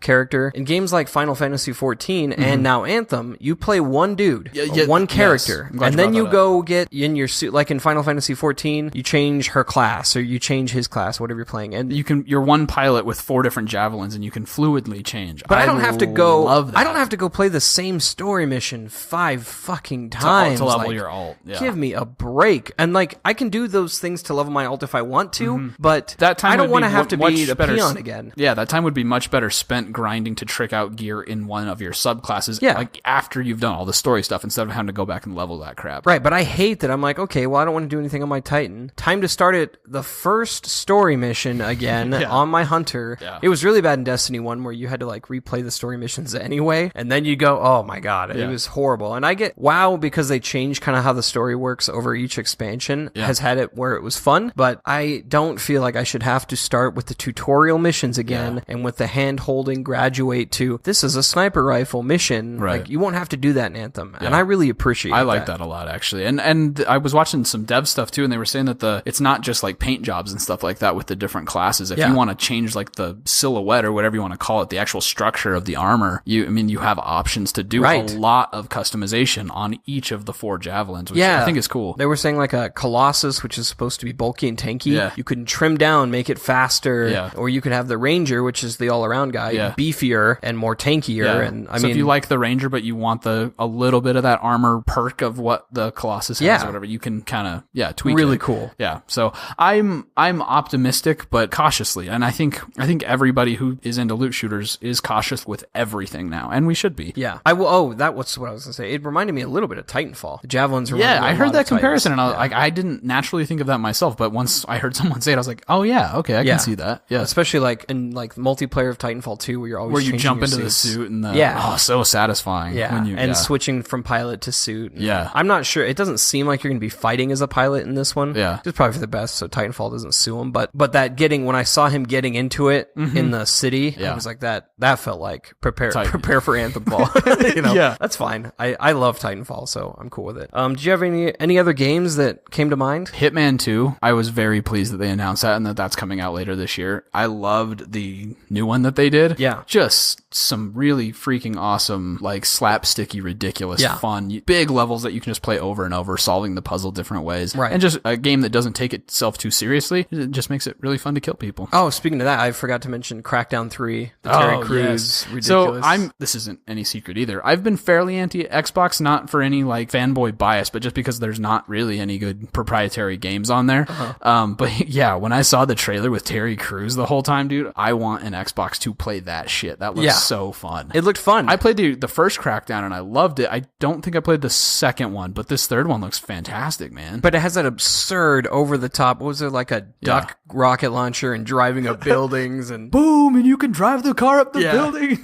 character. In games like Final Fantasy XIV and now Anthem, you play one dude, one character, and then you go get in your suit. Like in Final Fantasy XIV, you change her class or you change his class, whatever you're playing, and
you're one pilot with 4 different javelins, and you can fluidly change.
But I don't have to go. I don't have to go play the same story mission 5 fucking times
to level your alt. Yeah.
Give me a break. And like, I can do those things to level my alt if I want to, but that time I don't want to have to be the peon again.
Yeah, that time would be much better spent grinding to trick out gear in one of your subclasses. Yeah. Like after you've done all the story stuff instead of having to go back and level that crap.
Right, but I hate that. I'm like, okay, well, I don't want to do anything on my Titan. Time to start the first story mission again on my Hunter. Yeah. It was really bad in Destiny 1 where you had to like replay the story missions anyway, and then you go, oh my god, it was horrible. And I get WoW because they changed kind of how the story works over each expansion has had it where it was fun, but I don't feel like I should have to start with the tutorial missions again and with the hand holding graduate to this is a sniper rifle mission. Right. Like, you won't have to do that in Anthem, and I really appreciate that.
I like that a lot, actually. And I was watching some dev stuff too, and they were saying that it's not just like paint jobs and stuff like that with the different classes. If you want to change like the silhouette or whatever you want to call it, the actual structure of the armor, you have options to do a lot of customization on each of the 4 javelins, which I think is cool.
They were saying like a Colossus, which is supposed to be bulky and tanky, you could trim down, make it faster, or you could have the Ranger, which is the all-around guy, beefier and more tankier. And I mean,
if you like the Ranger but you want a little bit of that armor perk of what the Colossus has or whatever, you can kind of tweak
really
it.
Cool.
Yeah. So I'm optimistic but cautiously, and I think everybody who is into loot shooters is cautious with everything now, and we should be.
Yeah. That was what I was gonna say. It reminded me a little bit of Titanfall Titanfall. The javelins are
I heard that comparison, and I didn't naturally think of that myself, but once I heard someone say it, I was like, oh yeah, okay, I can see that. Yeah,
especially like in like the multiplayer of Titanfall 2, where you're always
you jump into the suit and so satisfying.
Yeah,
when you,
switching from pilot to suit.
Yeah,
I'm not sure. It doesn't seem like you're going to be fighting as a pilot in this one.
Yeah,
it's probably for the best, so Titanfall doesn't sue him. But that when I saw him getting into it in the city, I was like that felt like prepare for Anthemfall. Yeah, that's fine. I love Titanfall, so I'm cool with it. Do you have any other games that came to mind?
Hitman 2. I was very pleased that they announced that and that's coming out later this year. I loved the new one that they did.
Yeah,
just some really freaking awesome, like slapsticky, ridiculous, fun, big levels that you can just play over and over, solving the puzzle different ways.
Right,
and just a game that doesn't take itself too seriously. It just makes it really fun to kill people.
Oh, speaking of that, I forgot to mention Crackdown 3, the Terry Crews. Ridiculous.
So this isn't any secret either. I've been fairly anti-Xbox, not for any like fanboy bias, but just because there's not really any good proprietary games on there. But yeah, when I saw the trailer with Terry Crews the whole time, dude, I want an Xbox to play that shit. That looks so fun.
It looked fun.
I played the first Crackdown and I loved it. I don't think I played the second one, but this third one looks fantastic, man.
But it has that absurd over the top, what was it, like a duck rocket launcher and driving up buildings and
boom, and you can drive the car up the building.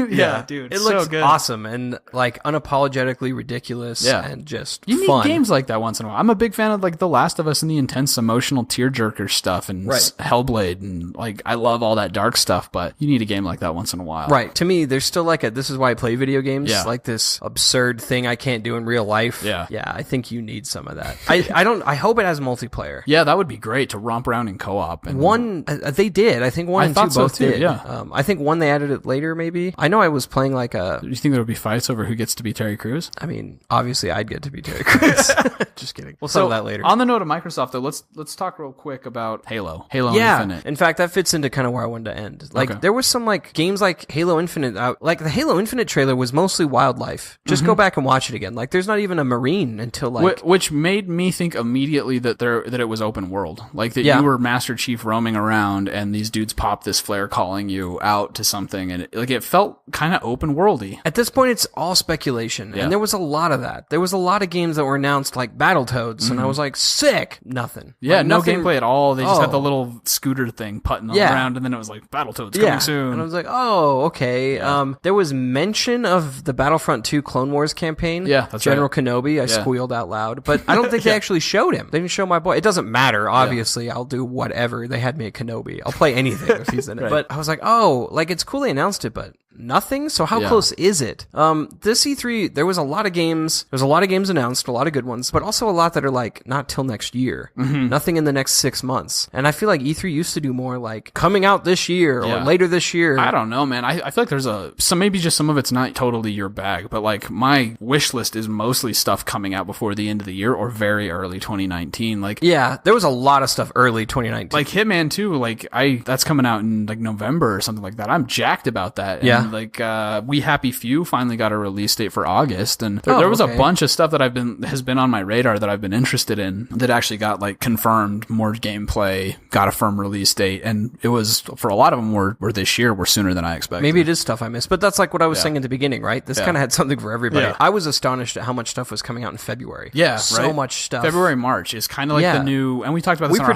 Dude,
it looks so good. Awesome and like unapologetically ridiculous and just
you
fun.
Need games like that once in a while. I'm a big fan of like The Last of Us and the intense emotional tearjerker stuff and Hellblade, and like I love all that dark stuff, but you need a game like that once in a while.
Right. To me, there's still like this is why I play video games, like this absurd thing I can't do in real life.
Yeah,
I think you need some of that. I hope it has multiplayer.
Yeah, that would be great to romp around in co-op. And
one they did. I think one and two both did.
Yeah.
I think one they added it later maybe. I know I was playing like a...
Do you think there would be fights over who gets to be Terry Crews?
I mean, obviously I'd get to be Terry Crews. Just kidding. We'll settle that later.
On the note of Microsoft though, let's talk real quick about Halo Infinite.
In fact, that fits into kind of where I wanted to end. Like there was some like games like Halo Infinite like the Halo Infinite trailer was mostly wildlife. Just go back and watch it again. Like there's not even a marine until like...
Which made me think immediately that it was open world. Like that you were Master Chief roaming around and these dudes pop this flare calling you out to something, and it felt kind of open worldy.
At this point it's all speculation, and there was a lot of that. There was a lot of games that were announced like Battletoads, and I was like, sick! Nothing.
Yeah,
like,
no gameplay at all. They just had the little scooter thing putting around, and then it was like, Battletoads coming soon.
And I was like, oh, okay. Yeah. There was mention of the Battlefront 2 Clone Wars campaign.
Yeah, that's
General Kenobi. I squealed out loud, but I don't think they actually showed him. They didn't show my boy. It doesn't matter, obviously. I'll do whatever. They had me at Kenobi. I'll play anything if he's in it. But I was like, oh, like it's cool they announced it, but nothing. So how close is it? This E3, there was a lot of games. There was a lot of games announced, a lot of good ones, but also a lot that are like not till next year. Nothing in the next 6 months. And I feel like E3 used to do more like coming out this year or later this year.
I don't know, man. I feel like there's maybe just some of it's not totally your bag, but like my wish list is mostly stuff coming out before the end of the year or very early 2019. Like
there was a lot of stuff early 2019.
Like Hitman 2, like that's coming out in like November or something like that. I'm jacked about that. And like We Happy Few finally got a release date for August, and there was a bunch of stuff that has been on my radar that I've been interested in that actually got like confirmed, more gameplay, got a firm release date, and it was for a lot of them were this year, were sooner than I expected.
Maybe it is stuff I missed, but that's like what I was saying at the beginning, right? This kind of had something for everybody. I was astonished at how much stuff was coming out in February. So much stuff.
February, March is kind of like the new, and we talked about this
on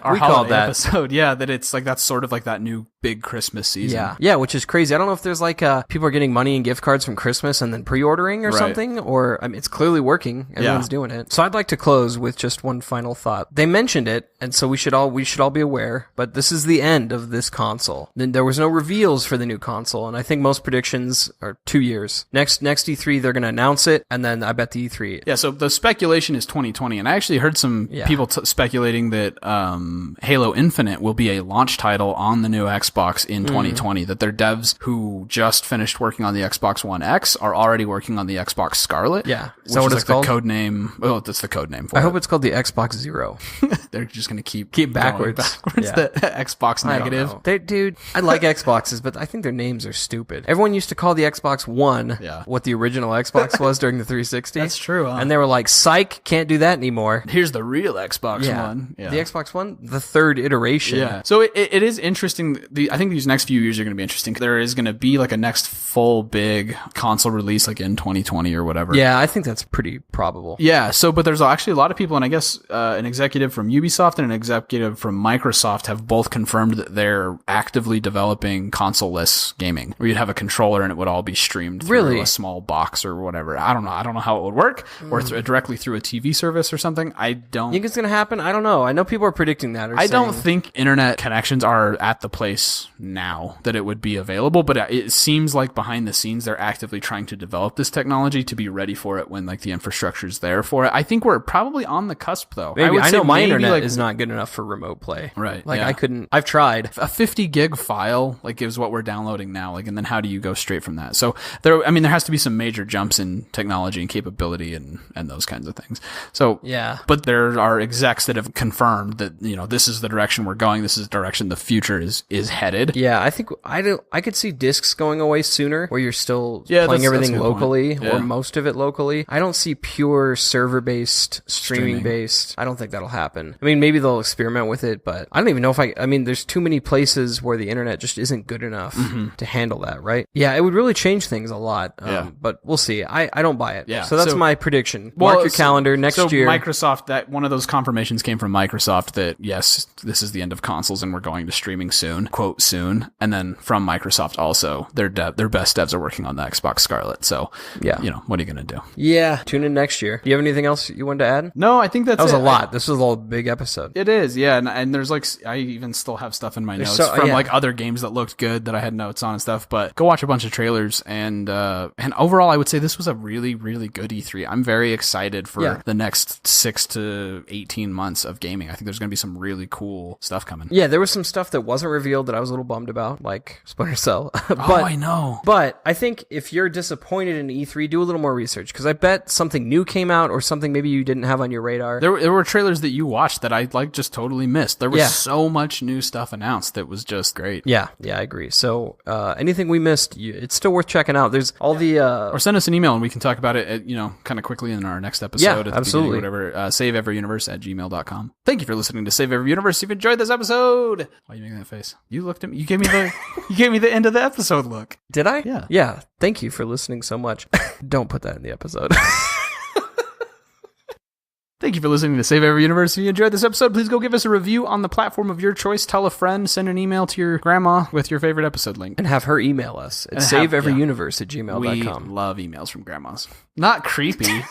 our holiday
episode. Yeah, that it's like that's sort of like that new big Christmas season.
Yeah, which is crazy. I don't know if there's like people are getting money and gift cards from Christmas and then pre-ordering or something, or I mean, it's clearly working. Everyone's doing it. So I'd like to close with just one final thought. They mentioned it, and so we should all be aware, but this is the end of this console. Then there was no reveals for the new console, and I think most predictions are 2 years. Next E3, they're going to announce it, and then I bet the E3.
Yeah, so the speculation is 2020, and I actually heard some people speculating that Halo Infinite will be a launch title on the new Xbox in 2020, that their devs who just finished working on the Xbox One X are already working on the Xbox Scarlet.
Yeah.
So what is like the code name? Oh, that's the code name for
it. I hope it's called the Xbox Zero.
They're just going to keep
backwards.
The Xbox negative.
Dude, I like Xboxes, but I think their names are stupid. Everyone used to call the Xbox One what the original Xbox was during the 360.
That's true. Huh?
And they were like, psych, can't do that anymore.
Here's the real Xbox One.
Yeah. The Xbox One, the third iteration.
Yeah. So it is interesting. I think these next few years are going to be interesting. There is going to be like a next full big console release like in 2020 or whatever.
Yeah, I think that's pretty probable.
Yeah, so but there's actually a lot of people, and I guess an executive from Ubisoft and an executive from Microsoft have both confirmed that they're actively developing console-less gaming, where you'd have a controller and it would all be streamed through a small box or whatever. I don't know how it would work, or directly through a TV service or something. I don't
think it's going to happen. I don't know. I know people are predicting that.
I don't think internet connections are at the place now that it would be available, but it seems like behind the scenes they're actively trying to develop this technology to be ready for it when like the infrastructure's there for it. I think we're probably on the cusp though.
Maybe. I know my internet is not good enough for remote play.
Right.
Like I couldn't. I've tried.
A 50 gig file like is what we're downloading now. Like, and then how do you go straight from that? So there has to be some major jumps in technology and capability and those kinds of things. So
yeah.
But there are execs that have confirmed that, you know, this is the direction we're going. This is the direction the future is headed.
Yeah, I think I could see discs going away sooner, where you're still playing everything locally or most of it locally. I don't see pure server-based, streaming-based. I don't think that'll happen. I mean, maybe they'll experiment with it, but I don't even know if I mean, there's too many places where the internet just isn't good enough to handle that, right? Yeah, it would really change things a lot. But we'll see. I don't buy it.
Yeah.
So that's my prediction. Mark your calendar next year.
Microsoft, that one of those confirmations came from Microsoft that yes, this is the end of consoles and we're going to streaming soon, quote soon. And then from Microsoft also, their best devs are working on the Xbox Scarlet. So yeah, you know, what are you going to do?
Yeah, tune in next year. Do you have anything else you wanted to add?
No, I think that
was a lot. This was a big episode.
It is, yeah. And there's like, I even still have stuff in my notes from like other games that looked good that I had notes on and stuff. But go watch a bunch of trailers and overall, I would say this was a really, really good E3. I'm very excited for the next 6 to 18 months of gaming. I think there's going to be some really cool stuff coming.
Yeah, there was some stuff that wasn't revealed that I was a little bummed about, like Splinter Cell.
I know.
But I think if you're disappointed in E3, do a little more research, because I bet something new came out or something maybe you didn't have on your radar.
There were trailers that you watched that I like just totally missed. There was so much new stuff announced that was just great.
Yeah, I agree. So anything we missed, it's still worth checking out. There's all the...
or send us an email and we can talk about it, kind of quickly in our next episode.
Absolutely.
Whatever. SaveEveryUniverse@gmail.com. Thank you for listening to Save Every Universe. If you enjoyed this episode, why are you making that face? You looked at me. You gave me the end of the episode look.
Did I?
Yeah.
Yeah. Thank you for listening so much. Don't put that in the episode.
Thank you for listening to Save Every Universe. If you enjoyed this episode, please go give us a review on the platform of your choice. Tell a friend, send an email to your grandma with your favorite episode link.
And have her email us at saveeveryuniverse@gmail.com.
We love emails from grandmas. Not creepy.